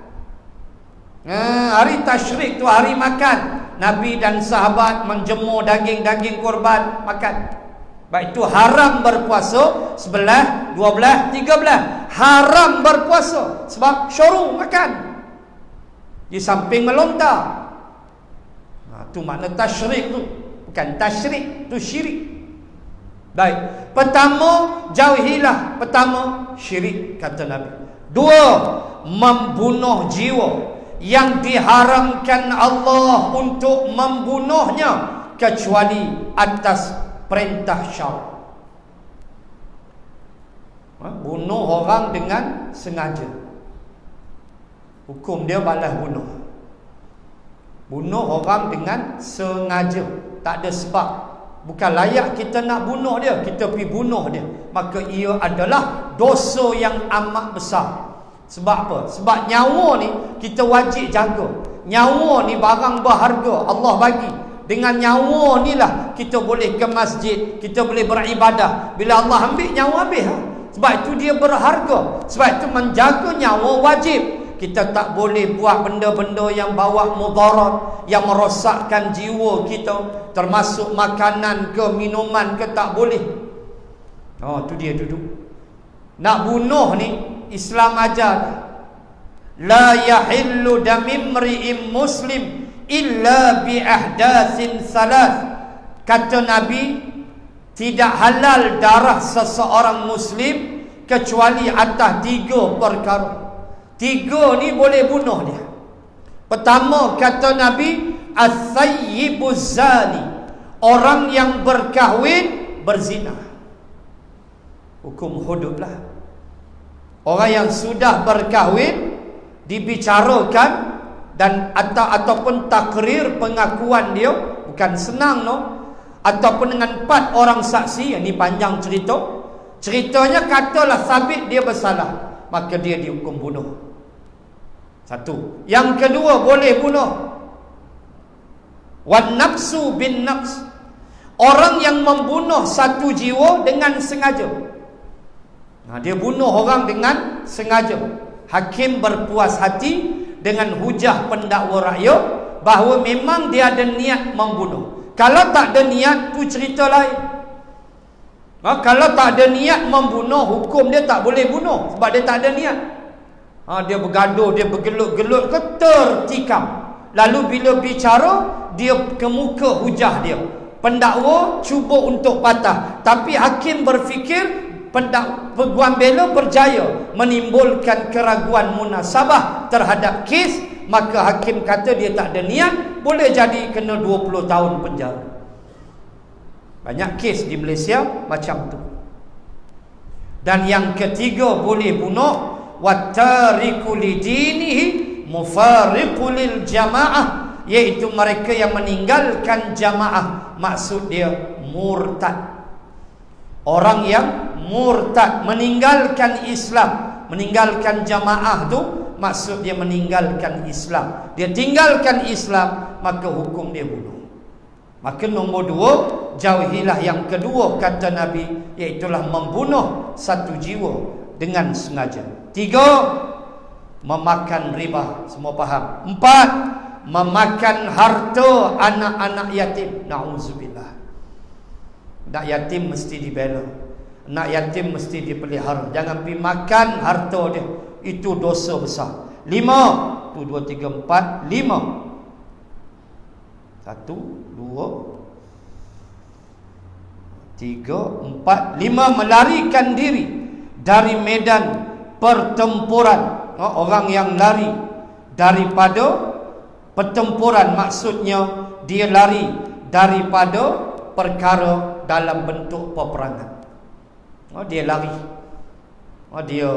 Hari tasyrik tu hari makan. Nabi dan sahabat menjemur daging-daging korban, makan. Baik itu haram berpuasa 11, 12, 13. Haram berpuasa sebab syuru makan. Di samping melontar. Tu makna tasyrik tu. Bukan tasyrik, tu syirik. Baik. Pertama, jauhilah. Pertama, syirik, kata Nabi. 2, membunuh jiwa yang diharamkan Allah untuk membunuhnya kecuali atas perintah syara. Bunuh orang dengan sengaja, hukum dia balas bunuh. Bunuh orang dengan sengaja, tak ada sebab, bukan layak kita nak bunuh dia, kita pergi bunuh dia, maka ia adalah dosa yang amat besar. Sebab apa? Sebab nyawa ni kita wajib jaga. Nyawa ni barang berharga Allah bagi. Dengan nyawa ni lah kita boleh ke masjid, kita boleh beribadah. Bila Allah ambil, nyawa habis. Sebab itu dia berharga. Sebab itu menjaga nyawa wajib. Kita tak boleh buat benda-benda yang bawa mudarat, yang merosakkan jiwa kita, termasuk makanan ke minuman ke, tak boleh. Tu dia duduk. Nak bunuh ni Islam ajar, la yahillu damimri'im muslim illa bi ahdatsin salas. Kata Nabi, tidak halal darah seseorang Muslim kecuali atas 3 perkara. 3 ni boleh bunuh dia. Pertama, kata Nabi, as-sayyibuz zani, orang yang berkahwin berzina, hukum hududlah. Orang yang sudah berkahwin dibicarakan dan ataupun takrir pengakuan dia, bukan senang no, ataupun dengan 4 orang saksi. Ini panjang cerita. Ceritanya katalah sabit dia bersalah, maka dia dihukum bunuh. Satu. Yang kedua, boleh bunuh wan nafsu bin nafs, orang yang membunuh satu jiwa dengan sengaja. Dia bunuh orang dengan sengaja. Hakim berpuas hati dengan hujah pendakwa rakyat bahawa memang dia ada niat membunuh. Kalau tak ada niat, tu cerita lain. Kalau tak ada niat membunuh, hukum dia tak boleh bunuh sebab dia tak ada niat. Dia bergaduh, dia bergelut-gelut ke, tertikam. Lalu bila bicara, dia kemuka hujah dia. Pendakwa cuba untuk patah, tapi hakim berfikir peguam bela berjaya menimbulkan keraguan munasabah terhadap kes, maka hakim kata dia tak ada niat, boleh jadi kena 20 tahun penjara. Banyak kes di Malaysia macam tu. Dan yang ketiga, boleh bunuh wattariku lidinihi mufariqu lil jamaah, iaitu mereka yang meninggalkan jamaah. Maksud dia murtad. Orang yang murtad, meninggalkan Islam, meninggalkan jamaah tu maksud dia meninggalkan Islam. Dia tinggalkan Islam, maka hukum dia bunuh. Maka nombor 2, jauhilah yang kedua kata Nabi, iaitulah membunuh satu jiwa dengan sengaja. 3, memakan riba. Semua faham? 4, memakan harta anak-anak yatim. Na'udzubillah. Anak yatim mesti dibela, anak yatim mesti dipelihara. Jangan pergi makan harta dia, itu dosa besar. 5, 1, 2, 3, 4, 5. 1, 2, 3, 4, 5, melarikan diri dari medan pertempuran. Orang yang lari daripada pertempuran, maksudnya dia lari daripada perkara dalam bentuk peperangan. Dia lari, dia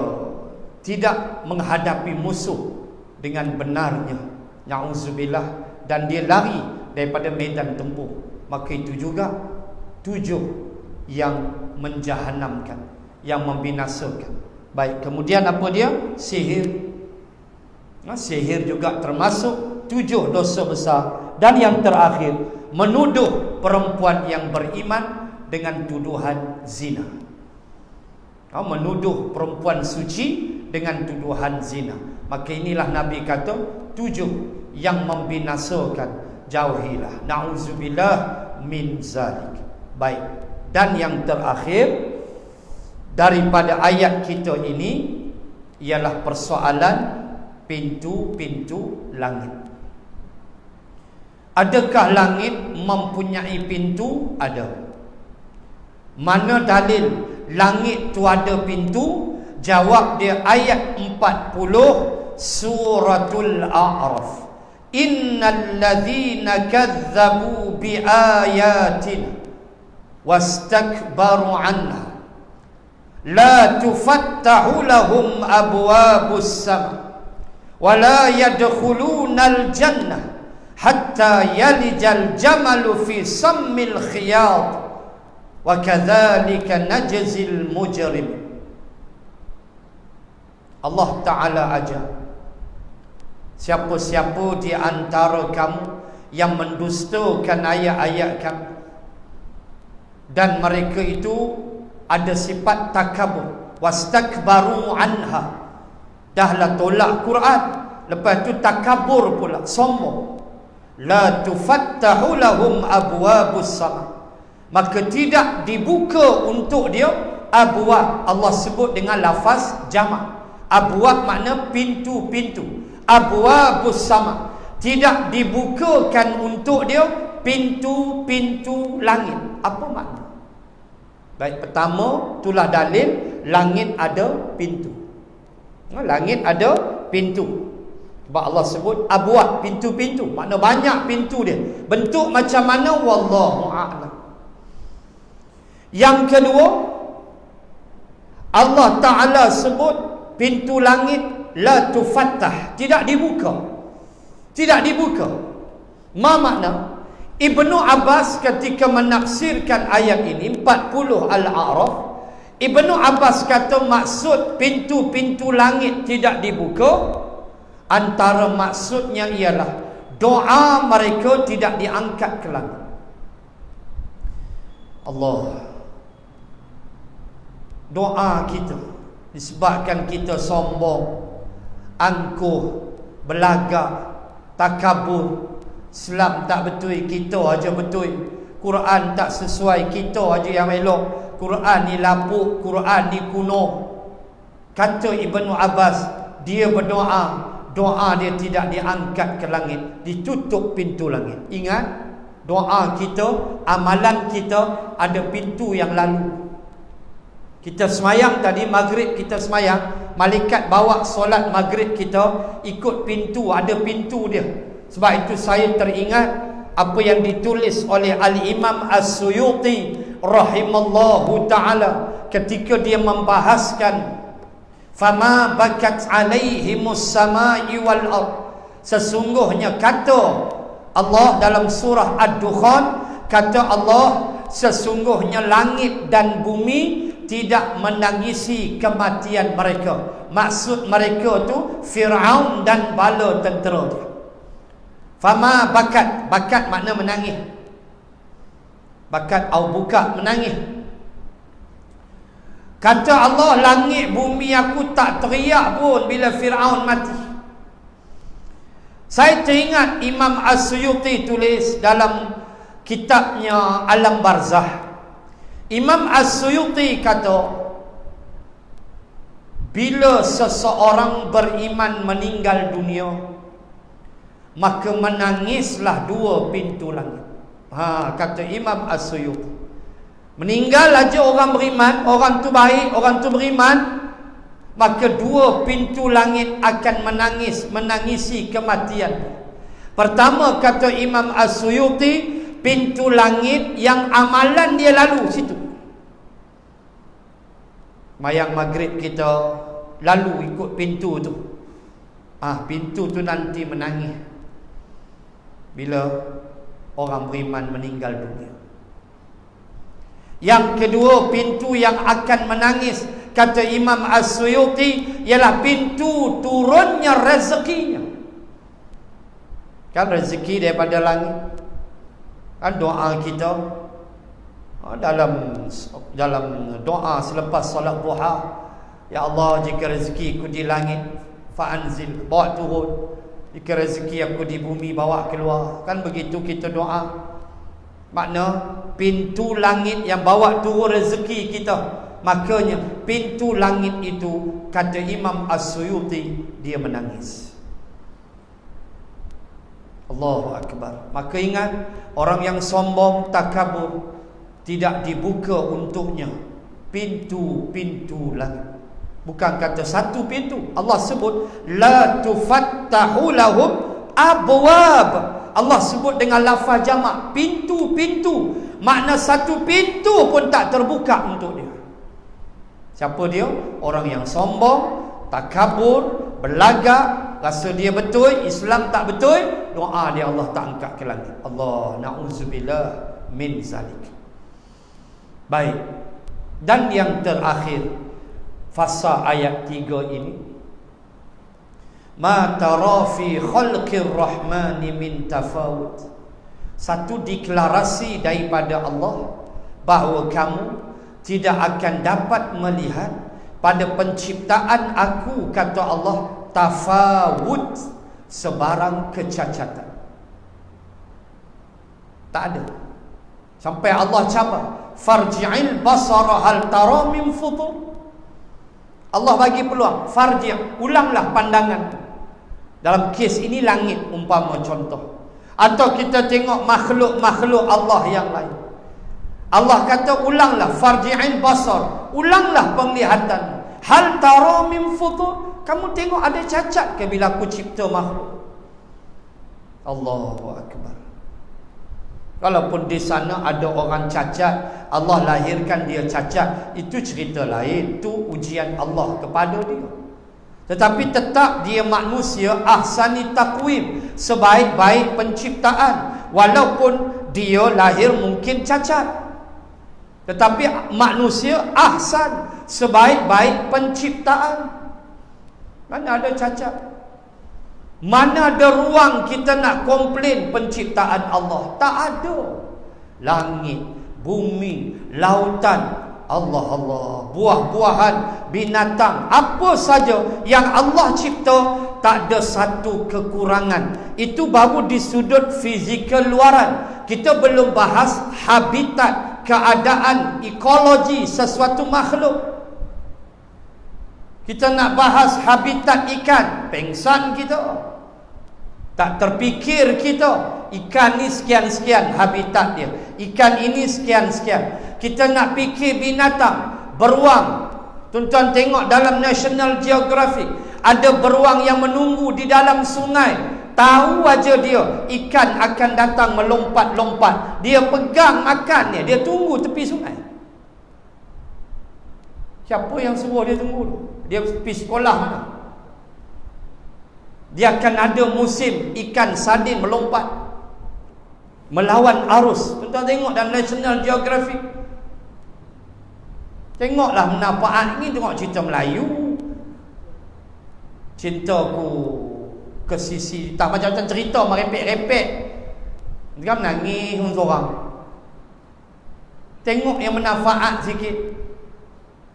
tidak menghadapi musuh dengan benarnya, na'udzubillah, dan dia lari daripada medan tempur. Maka itu juga 7 yang menjahanamkan, yang membinasakan. Baik, kemudian apa dia? Sihir. Sihir juga termasuk 7 dosa besar. Dan yang terakhir, menuduh perempuan yang beriman dengan tuduhan zina. Menuduh perempuan suci dengan tuduhan zina. Maka inilah Nabi kata 7 yang membinasakan. Jauhilah, na'udzubillah min zalik. Baik, dan yang terakhir daripada ayat kita ini ialah persoalan pintu-pintu langit. Adakah langit mempunyai pintu? Ada. Mana dalil langit tu ada pintu? Jawab dia ayat 40 suratul A'raf. Innal ladzina kadzabu biayatina wastakbaru anha la tufattahu lahum abwabus sama wa la yadkhulunal jannah hatta yalijal jamalu fi sammil khiyat wa kadzalika najzil mujrim. Allah Ta'ala ajar, siapa-siapa di antara kamu yang mendustakan ayat-ayat kami dan mereka itu ada sifat takabur, wastakbaru anha, dahlah tolak Quran, lepas tu takabur pula, sombong, la tufattahu lahum abwabus sama, maka tidak dibuka untuk dia abwab. Allah sebut dengan lafaz jamak. Abwab makna pintu-pintu, abwabus sama, tidak dibukakan untuk dia pintu-pintu langit. Apa makna? Baik, pertama itulah dalil langit ada pintu. Langit ada pintu. Sebab Allah sebut abwab, pintu-pintu. Makna banyak pintu dia. Bentuk macam mana wallahu a'lam. Yang kedua, Allah Ta'ala sebut pintu langit la tufattah, tidak dibuka. Tidak dibuka. Ma makna? Ibnu Abbas ketika menafsirkan ayat ini 40 Al-A'raf, Ibnu Abbas kata maksud pintu-pintu langit tidak dibuka, antara maksudnya ialah doa mereka tidak diangkat ke langit. Allah, doa kita disebabkan kita sombong, angkuh, belagak, takabur, Islam tak betul, kita aja betul, Quran tak sesuai, kita aja yang elok, Quran ni lapuk, Quran ni kuno. Kata Ibnu Abbas, dia berdoa, doa dia tidak diangkat ke langit, ditutup pintu langit. Ingat, doa kita, amalan kita ada pintu yang lalu. Kita semayang tadi, maghrib kita semayang, malaikat bawa solat maghrib kita ikut pintu, ada pintu dia. Sebab itu saya teringat apa yang ditulis oleh Al-Imam As-Suyuti rahimallahu ta'ala ketika dia membahaskan fama bakat alaihimus samai wal ard. Sesungguhnya kata Allah dalam surah Ad-Dukhan, kata Allah, sesungguhnya langit dan bumi tidak menangisi kematian mereka. Maksud mereka tu Fir'aun dan bala tentera dia. Fama bakat, bakat makna menangis. Bakat au buka, menangis. Kata Allah, langit bumi aku tak teriak pun bila Fir'aun mati. Saya teringat Imam As-Suyuti tulis dalam kitabnya Alam Barzah. Imam As-Suyuti kata, bila seseorang beriman meninggal dunia, maka menangislah dua pintu langit. Kata Imam As-Suyuti, meninggal aja orang beriman, orang tu baik, orang tu beriman, maka dua pintu langit akan menangis, menangisi kematian. Pertama, kata Imam As-Suyuti, pintu langit yang amalan dia lalu situ. Mayang maghrib kita lalu ikut pintu tu. Pintu tu nanti menangis bila orang beriman meninggal dunia. Yang kedua, pintu yang akan menangis, kata Imam As-Suyuti, ialah pintu turunnya rezekinya. Kan rezeki daripada langit. Kan doa kita dalam doa selepas solat duha, ya Allah, jika rezeki aku di langit fa'anzil, bawa turun. Jika rezeki aku di bumi, bawa keluar. Kan begitu kita doa. Makna pintu langit yang bawa turun rezeki kita. Makanya pintu langit itu, kata Imam As-Suyuti, dia menangis. Allahu Akbar. Maka ingat, orang yang sombong, takabur, tidak dibuka untuknya pintu-pintu langit. Bukan kata satu pintu. Allah sebut la tufattahu lahum abwab. Allah sebut dengan lafaz jamak, pintu-pintu. Makna satu pintu pun tak terbuka untuk dia. Siapa dia? Orang yang sombong, takabur, belagak, rasa dia betul, Islam tak betul, doa dia Allah tak angkat ke langit. Allah na'udzubillah min zalik. Baik. Dan yang terakhir, fasa ayat 3 ini, ma tara fi khalqir rahmani min tafawut. Satu deklarasi daripada Allah bahawa kamu tidak akan dapat melihat pada penciptaan aku, kata Allah, tafawut, sebarang kecacatan. Tak ada. Sampai Allah cabar, farji'il basara hal tara min futur. Allah bagi peluang, farji', ulanglah pandangan. Dalam kes ini langit umpama contoh. Atau kita tengok makhluk-makhluk Allah yang lain. Allah kata ulanglah farji'in basar, ulanglah penglihatan. Hal tara min futur, kamu tengok ada cacat ke bila aku cipta makhluk? Allahu akbar. Kalaupun di sana ada orang cacat, Allah lahirkan dia cacat, itu cerita lain, itu ujian Allah kepada dia. Tetapi tetap dia manusia ahsani taqwim, sebaik-baik penciptaan, walaupun dia lahir mungkin cacat. Tetapi manusia ahsan, sebaik-baik penciptaan. Mana ada cacat? Mana ada ruang kita nak komplain penciptaan Allah? Tak ada. Langit, bumi, lautan, Allah, buah-buahan, binatang, apa saja yang Allah cipta, tak ada satu kekurangan. Itu baru di sudut fizikal luaran. Kita belum bahas habitat, keadaan, ekologi sesuatu makhluk. Kita nak bahas habitat ikan, pengsan kita. Tak terfikir kita, ikan ni sekian-sekian habitat dia, ikan ini sekian-sekian. Kita nak fikir binatang, beruang. Tuan-tuan tengok dalam National Geographic, ada beruang yang menunggu di dalam sungai. Tahu aja dia ikan akan datang melompat-lompat, dia pegang makannya, dia tunggu tepi sungai. Siapa yang suruh dia tunggu? Dia pergi sekolah mana? Dia akan ada musim ikan sardin melompat, melawan arus. Tuan-tuan tengok dalam National Geographic. Tengoklah manfaat ini. Tengok cerita Melayu, cintaku ke sisi tak macam-macam cerita merepek-repek. Dia menangis seorang. Tengok yang manfaat sikit.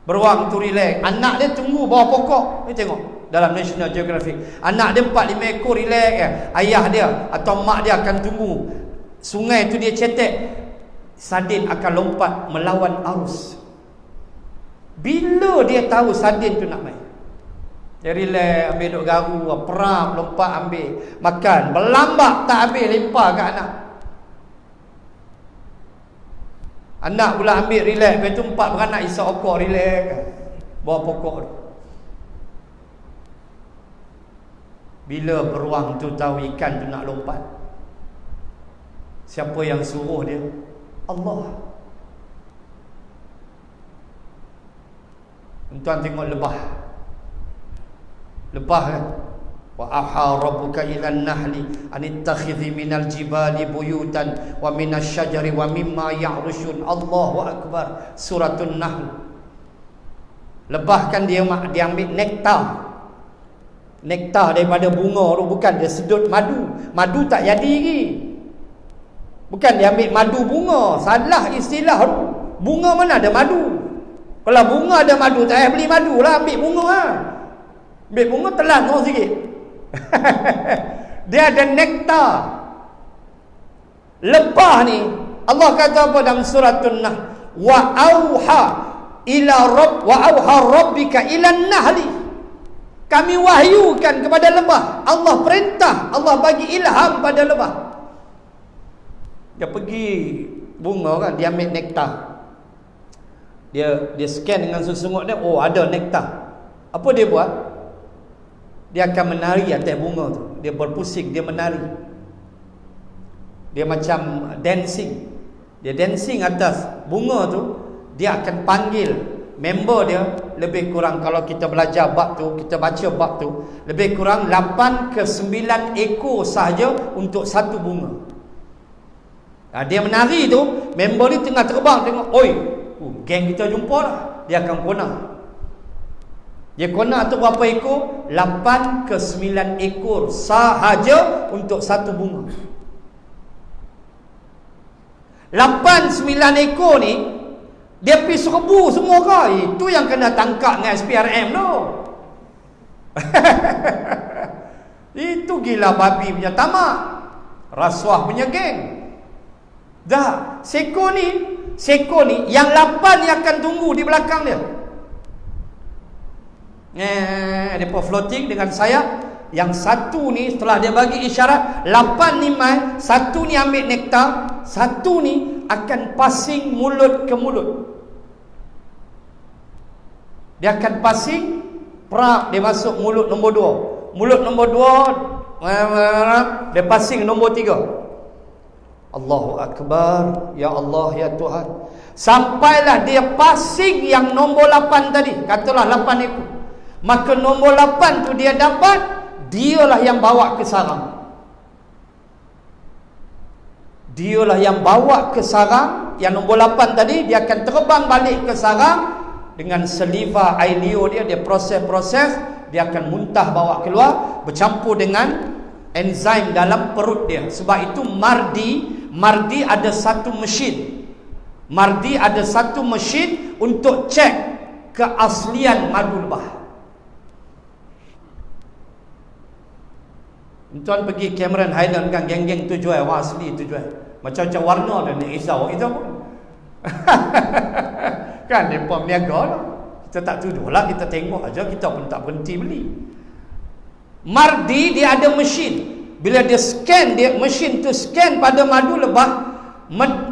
Beruang tu relax, anak dia tunggu bawah pokok. Ni tengok dalam National Geographic, anak dia 4-5 ekor relax ya. Ayah dia atau mak dia akan tunggu. Sungai tu dia cetek, sardin akan lompat melawan arus. Bila dia tahu sardin tu nak main, dia relax, ambil duk garu, perap, lompat ambil, makan, berlambak tak habis, lempar kat anak. Anak pula ambil relax, lepas tu 4 beranak isa okor relax bawah pokok tu. Bila beruang tu tahu ikan tu nak lompat, siapa yang suruh dia? Allah. Tuan tengok lebah. Lebah kan, wa aha rabbuka ilan nahli anittakhidhi minal jibali buyutan wa minasy syajari wa mimma ya'rushun. Allahu akbar. Suratun Nahl. Lebah kan dia ambil nektar. Nektar daripada bunga tu, bukan dia sedut madu. Madu tak jadi lagi. Bukan dia ambil madu bunga. Salah istilah tu. Bunga mana ada madu? Kalau bunga ada madu, tak payah beli madu lah, ambil bunga lah. Ambil bunga telan orang sikit. Dia ada nektar. Lebah ni Allah kata apa dalam suratun Nahl? Wa auha ila rabb wa auha rabbika ila nahli. Kami wahyukan kepada lebah. Allah perintah, Allah bagi ilham pada lebah. Dia pergi bunga kan, dia ambil nektar. Dia scan dengan susunguk dia, oh ada nektar. Apa dia buat? Dia akan menari atas bunga tu. Dia berpusing, dia menari. Dia macam dancing. Dia dancing atas bunga tu. Dia akan panggil member dia, lebih kurang kalau kita belajar bab tu, kita baca bab tu, lebih kurang 8 ke 9 ekor sahaja untuk satu bunga. Dia menari tu, member ni tengah terbang, tengok, oi, geng kita jumpa lah. Dia akan kona. Dia kona tu berapa ekor? 8 ke 9 ekor sahaja untuk satu bunga. 8-9 ekor ni dia pergi serbu semua ke? Itu yang kena tangkap dengan SPRM tu. Itu gila babi punya tamak, rasuah punya geng. Dah, seko ni yang 8 yang akan tunggu di belakang dia. Depa floating dengan sayap. Yang satu ni setelah dia bagi isyarat, 8 ni mai, satu ni ambil nektar, satu ni akan passing mulut ke mulut. Dia akan passing, dia masuk mulut nombor 2. Mulut nombor 2, dia passing nombor 3. Allahu Akbar, ya Allah, ya Tuhan. Sampailah dia passing yang nombor 8 tadi. Katalah 8 ekor. Maka nombor 8 tu dia dapat, dialah yang bawa ke sarang. Dialah yang bawa ke sarang. Yang nombor 8 tadi, dia akan terbang balik ke sarang. Dengan saliva air liur dia proses-proses, dia akan muntah bawa keluar, bercampur dengan enzim dalam perut dia. Sebab itu Mardi ada satu mesin. Mardi ada satu mesin untuk cek keaslian madu lebah. Tuan pergi Cameron Highland kan, geng-geng tu jual, orang asli tu jual. Macam-macam warna dia nak risau kita pun. Kan mereka meniaga lah. Kita tak tuduh lah, kita tengok aja, kita pun tak berhenti beli. Mardi dia ada mesin. Bila dia scan, mesin tu scan pada madu lebah,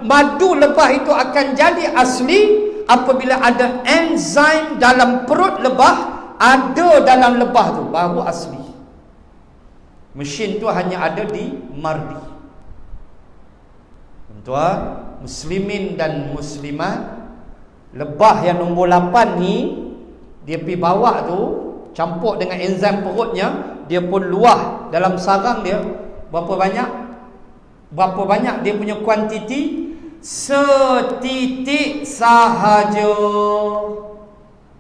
madu lebah itu akan jadi asli apabila ada enzim dalam perut lebah, ada dalam lebah tu, baru asli. Mesin tu hanya ada di Mardi. Tuan, muslimin dan muslimat, lebah yang nombor 8 ni, dia pergi bawa tu, campur dengan enzim perutnya, dia pun luah dalam sarang dia. Berapa banyak dia punya kuantiti? Setitik sahaja.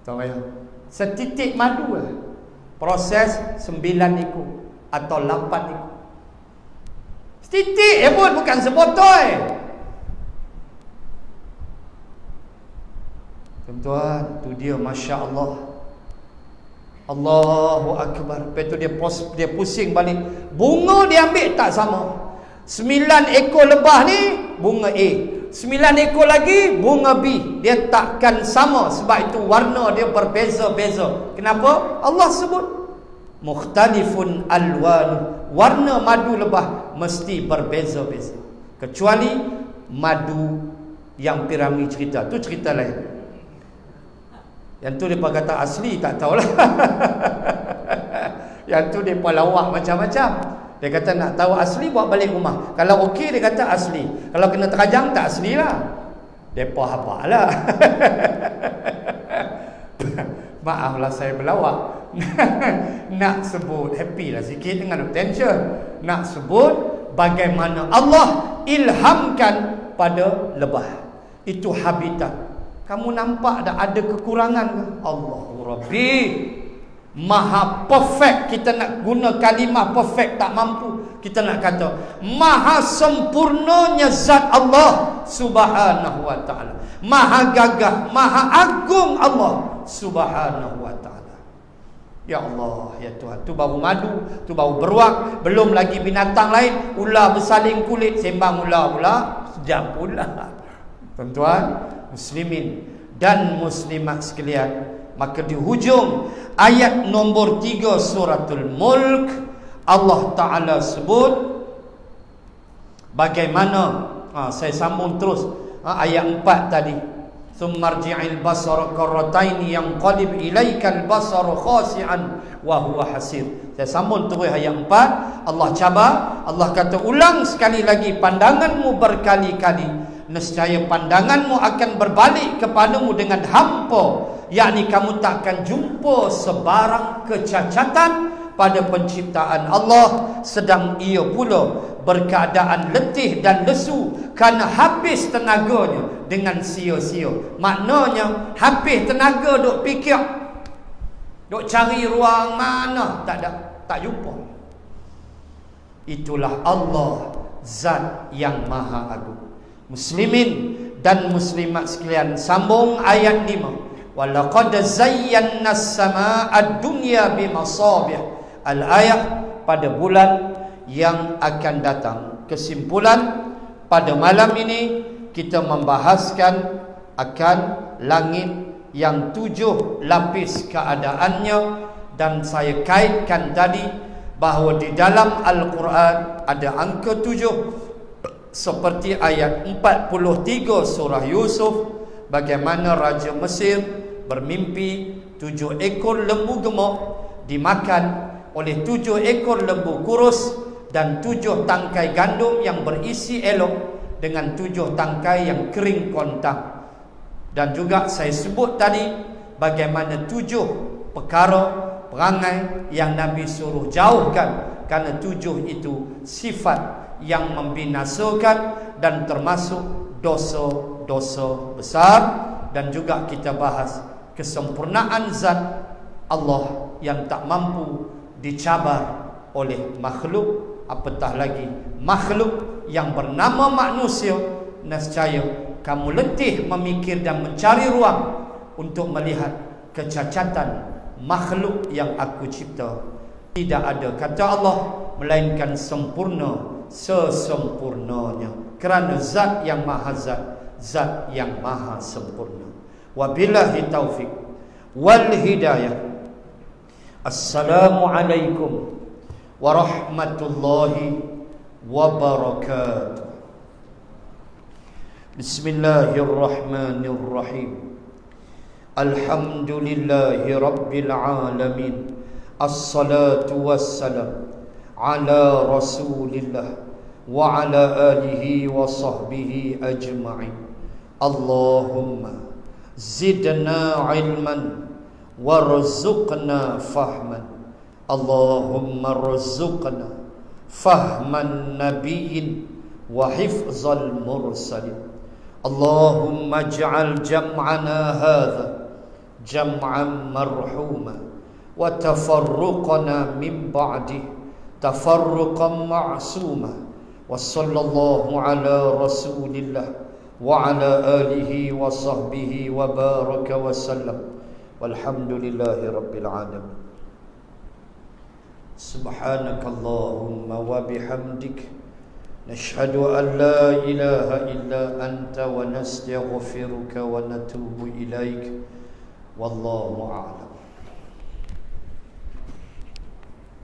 Tahu ya? Setitik madu lah. Proses 9 ekor atau 8 ekor. Setitik pun, bukan sebotol. Tuan-tuan, tu dia, Masya Allah. Allahu Akbar. Lepas tu dia pusing balik. Bunga dia ambil tak sama. 9 ekor lebah ni bunga A, 9 ekor lagi bunga B. Dia takkan sama. Sebab itu warna dia berbeza-beza. Kenapa? Allah sebut mukhtalifun alwan. Warna madu lebah mesti berbeza-beza, kecuali madu yang Pirami cerita. Tu cerita lain. Yang tu dia kata asli, tak tahulah. Yang tu dia lawak macam-macam. Dia kata nak tahu asli, buat balik rumah. Kalau okey, dia kata asli. Kalau kena terajang, tak asli lah. Depa apa lah. Maaflah saya berlawak. Nak sebut happy lah sikit dengan tension. Nak sebut bagaimana Allah ilhamkan pada lebah. Itu habitat. Kamu nampak dah ada kekurangan ke? Allahu Rabbi, Maha perfect. Kita nak guna kalimah perfect tak mampu. Kita nak kata maha sempurnanya zat Allah Subhanahu wa ta'ala. Maha gagah, maha agung Allah Subhanahu wa ta'ala. Ya Allah, ya Tuhan. Tu baru madu, tu baru beruang. Belum lagi binatang lain. Ular bersaling kulit, sembang ular pula, sejam pula. Tuan-tuan muslimin dan muslimat sekalian, maka di hujung ayat nombor 3 suratul Mulk, Allah Ta'ala sebut bagaimana, saya sambung terus ayat 4 tadi, summarji'il basara karrataini yanqalib ilaikal basaru khasi'an wa huwa hasir. Saya sambung terus ayat 4. Allah cabar, Allah kata ulang sekali lagi pandanganmu berkali-kali, nescaya pandanganmu akan berbalik kepadamu dengan hampa, yakni kamu tak akan jumpa sebarang kecacatan pada penciptaan Allah, sedang ia pula berkeadaan letih dan lesu kerana habis tenaganya dengan sia-sia. Maknanya habis tenaga duk fikir, duk cari ruang mana, tak ada, tak jumpa. Itulah Allah, zat yang maha agung. Muslimin dan muslimat sekalian, sambung ayat 5. Walaqad zayyana as-samaa'a ad-dunya bimasabih. Al-ayat pada bulan yang akan datang. Kesimpulan pada malam ini kita membahaskan akan langit yang 7 lapis keadaannya, dan saya kaitkan tadi bahawa di dalam Al-Quran ada angka 7 seperti ayat 43 surah Yusuf, bagaimana Raja Mesir bermimpi 7 ekor lembu gemuk dimakan oleh 7 ekor lembu kurus dan 7 tangkai gandum yang berisi elok dengan 7 tangkai yang kering kontang. Dan juga saya sebut tadi bagaimana 7 perkara perangai yang Nabi suruh jauhkan, kerana 7 itu sifat yang membinasakan dan termasuk dosa-dosa besar. Dan juga kita bahas kesempurnaan zat Allah yang tak mampu dicabar oleh makhluk, apatah lagi makhluk yang bernama manusia. Nescaya kamu letih memikir dan mencari ruang untuk melihat kecacatan makhluk yang aku cipta. Tidak ada, kata Allah, melainkan sempurna sesempurnanya, kerana zat yang maha zat, zat yang maha sempurna. Wabillahi taufiq wal hidayah. Assalamualaikum warahmatullahi wabarakatuh. Bismillahirrahmanirrahim. Alhamdulillahi rabbil alamin. Assalatu wassalam ala rasulillah wa ala alihi wa sahbihi ajma'in. Allahumma zidna ilman warzuqna fahman. Allahumma rzuqna fahman nabiyyin wa hifzal mursalin. Allahumma ij'al jam'ana hadha jam'an marhuma wa tafarruqana min ba'di tafarruqan ma'suma. Wa sallallahu ala rasulillah wa ala alihi wa sahbihi wa baraka wa sallam. Walhamdulillahi rabbil alamin. Subhanakallahumma wa bihamdik nashhadu an la ilaha illa anta wa nastaghfiruka wa natubu ilaik. Wallahu a'lam.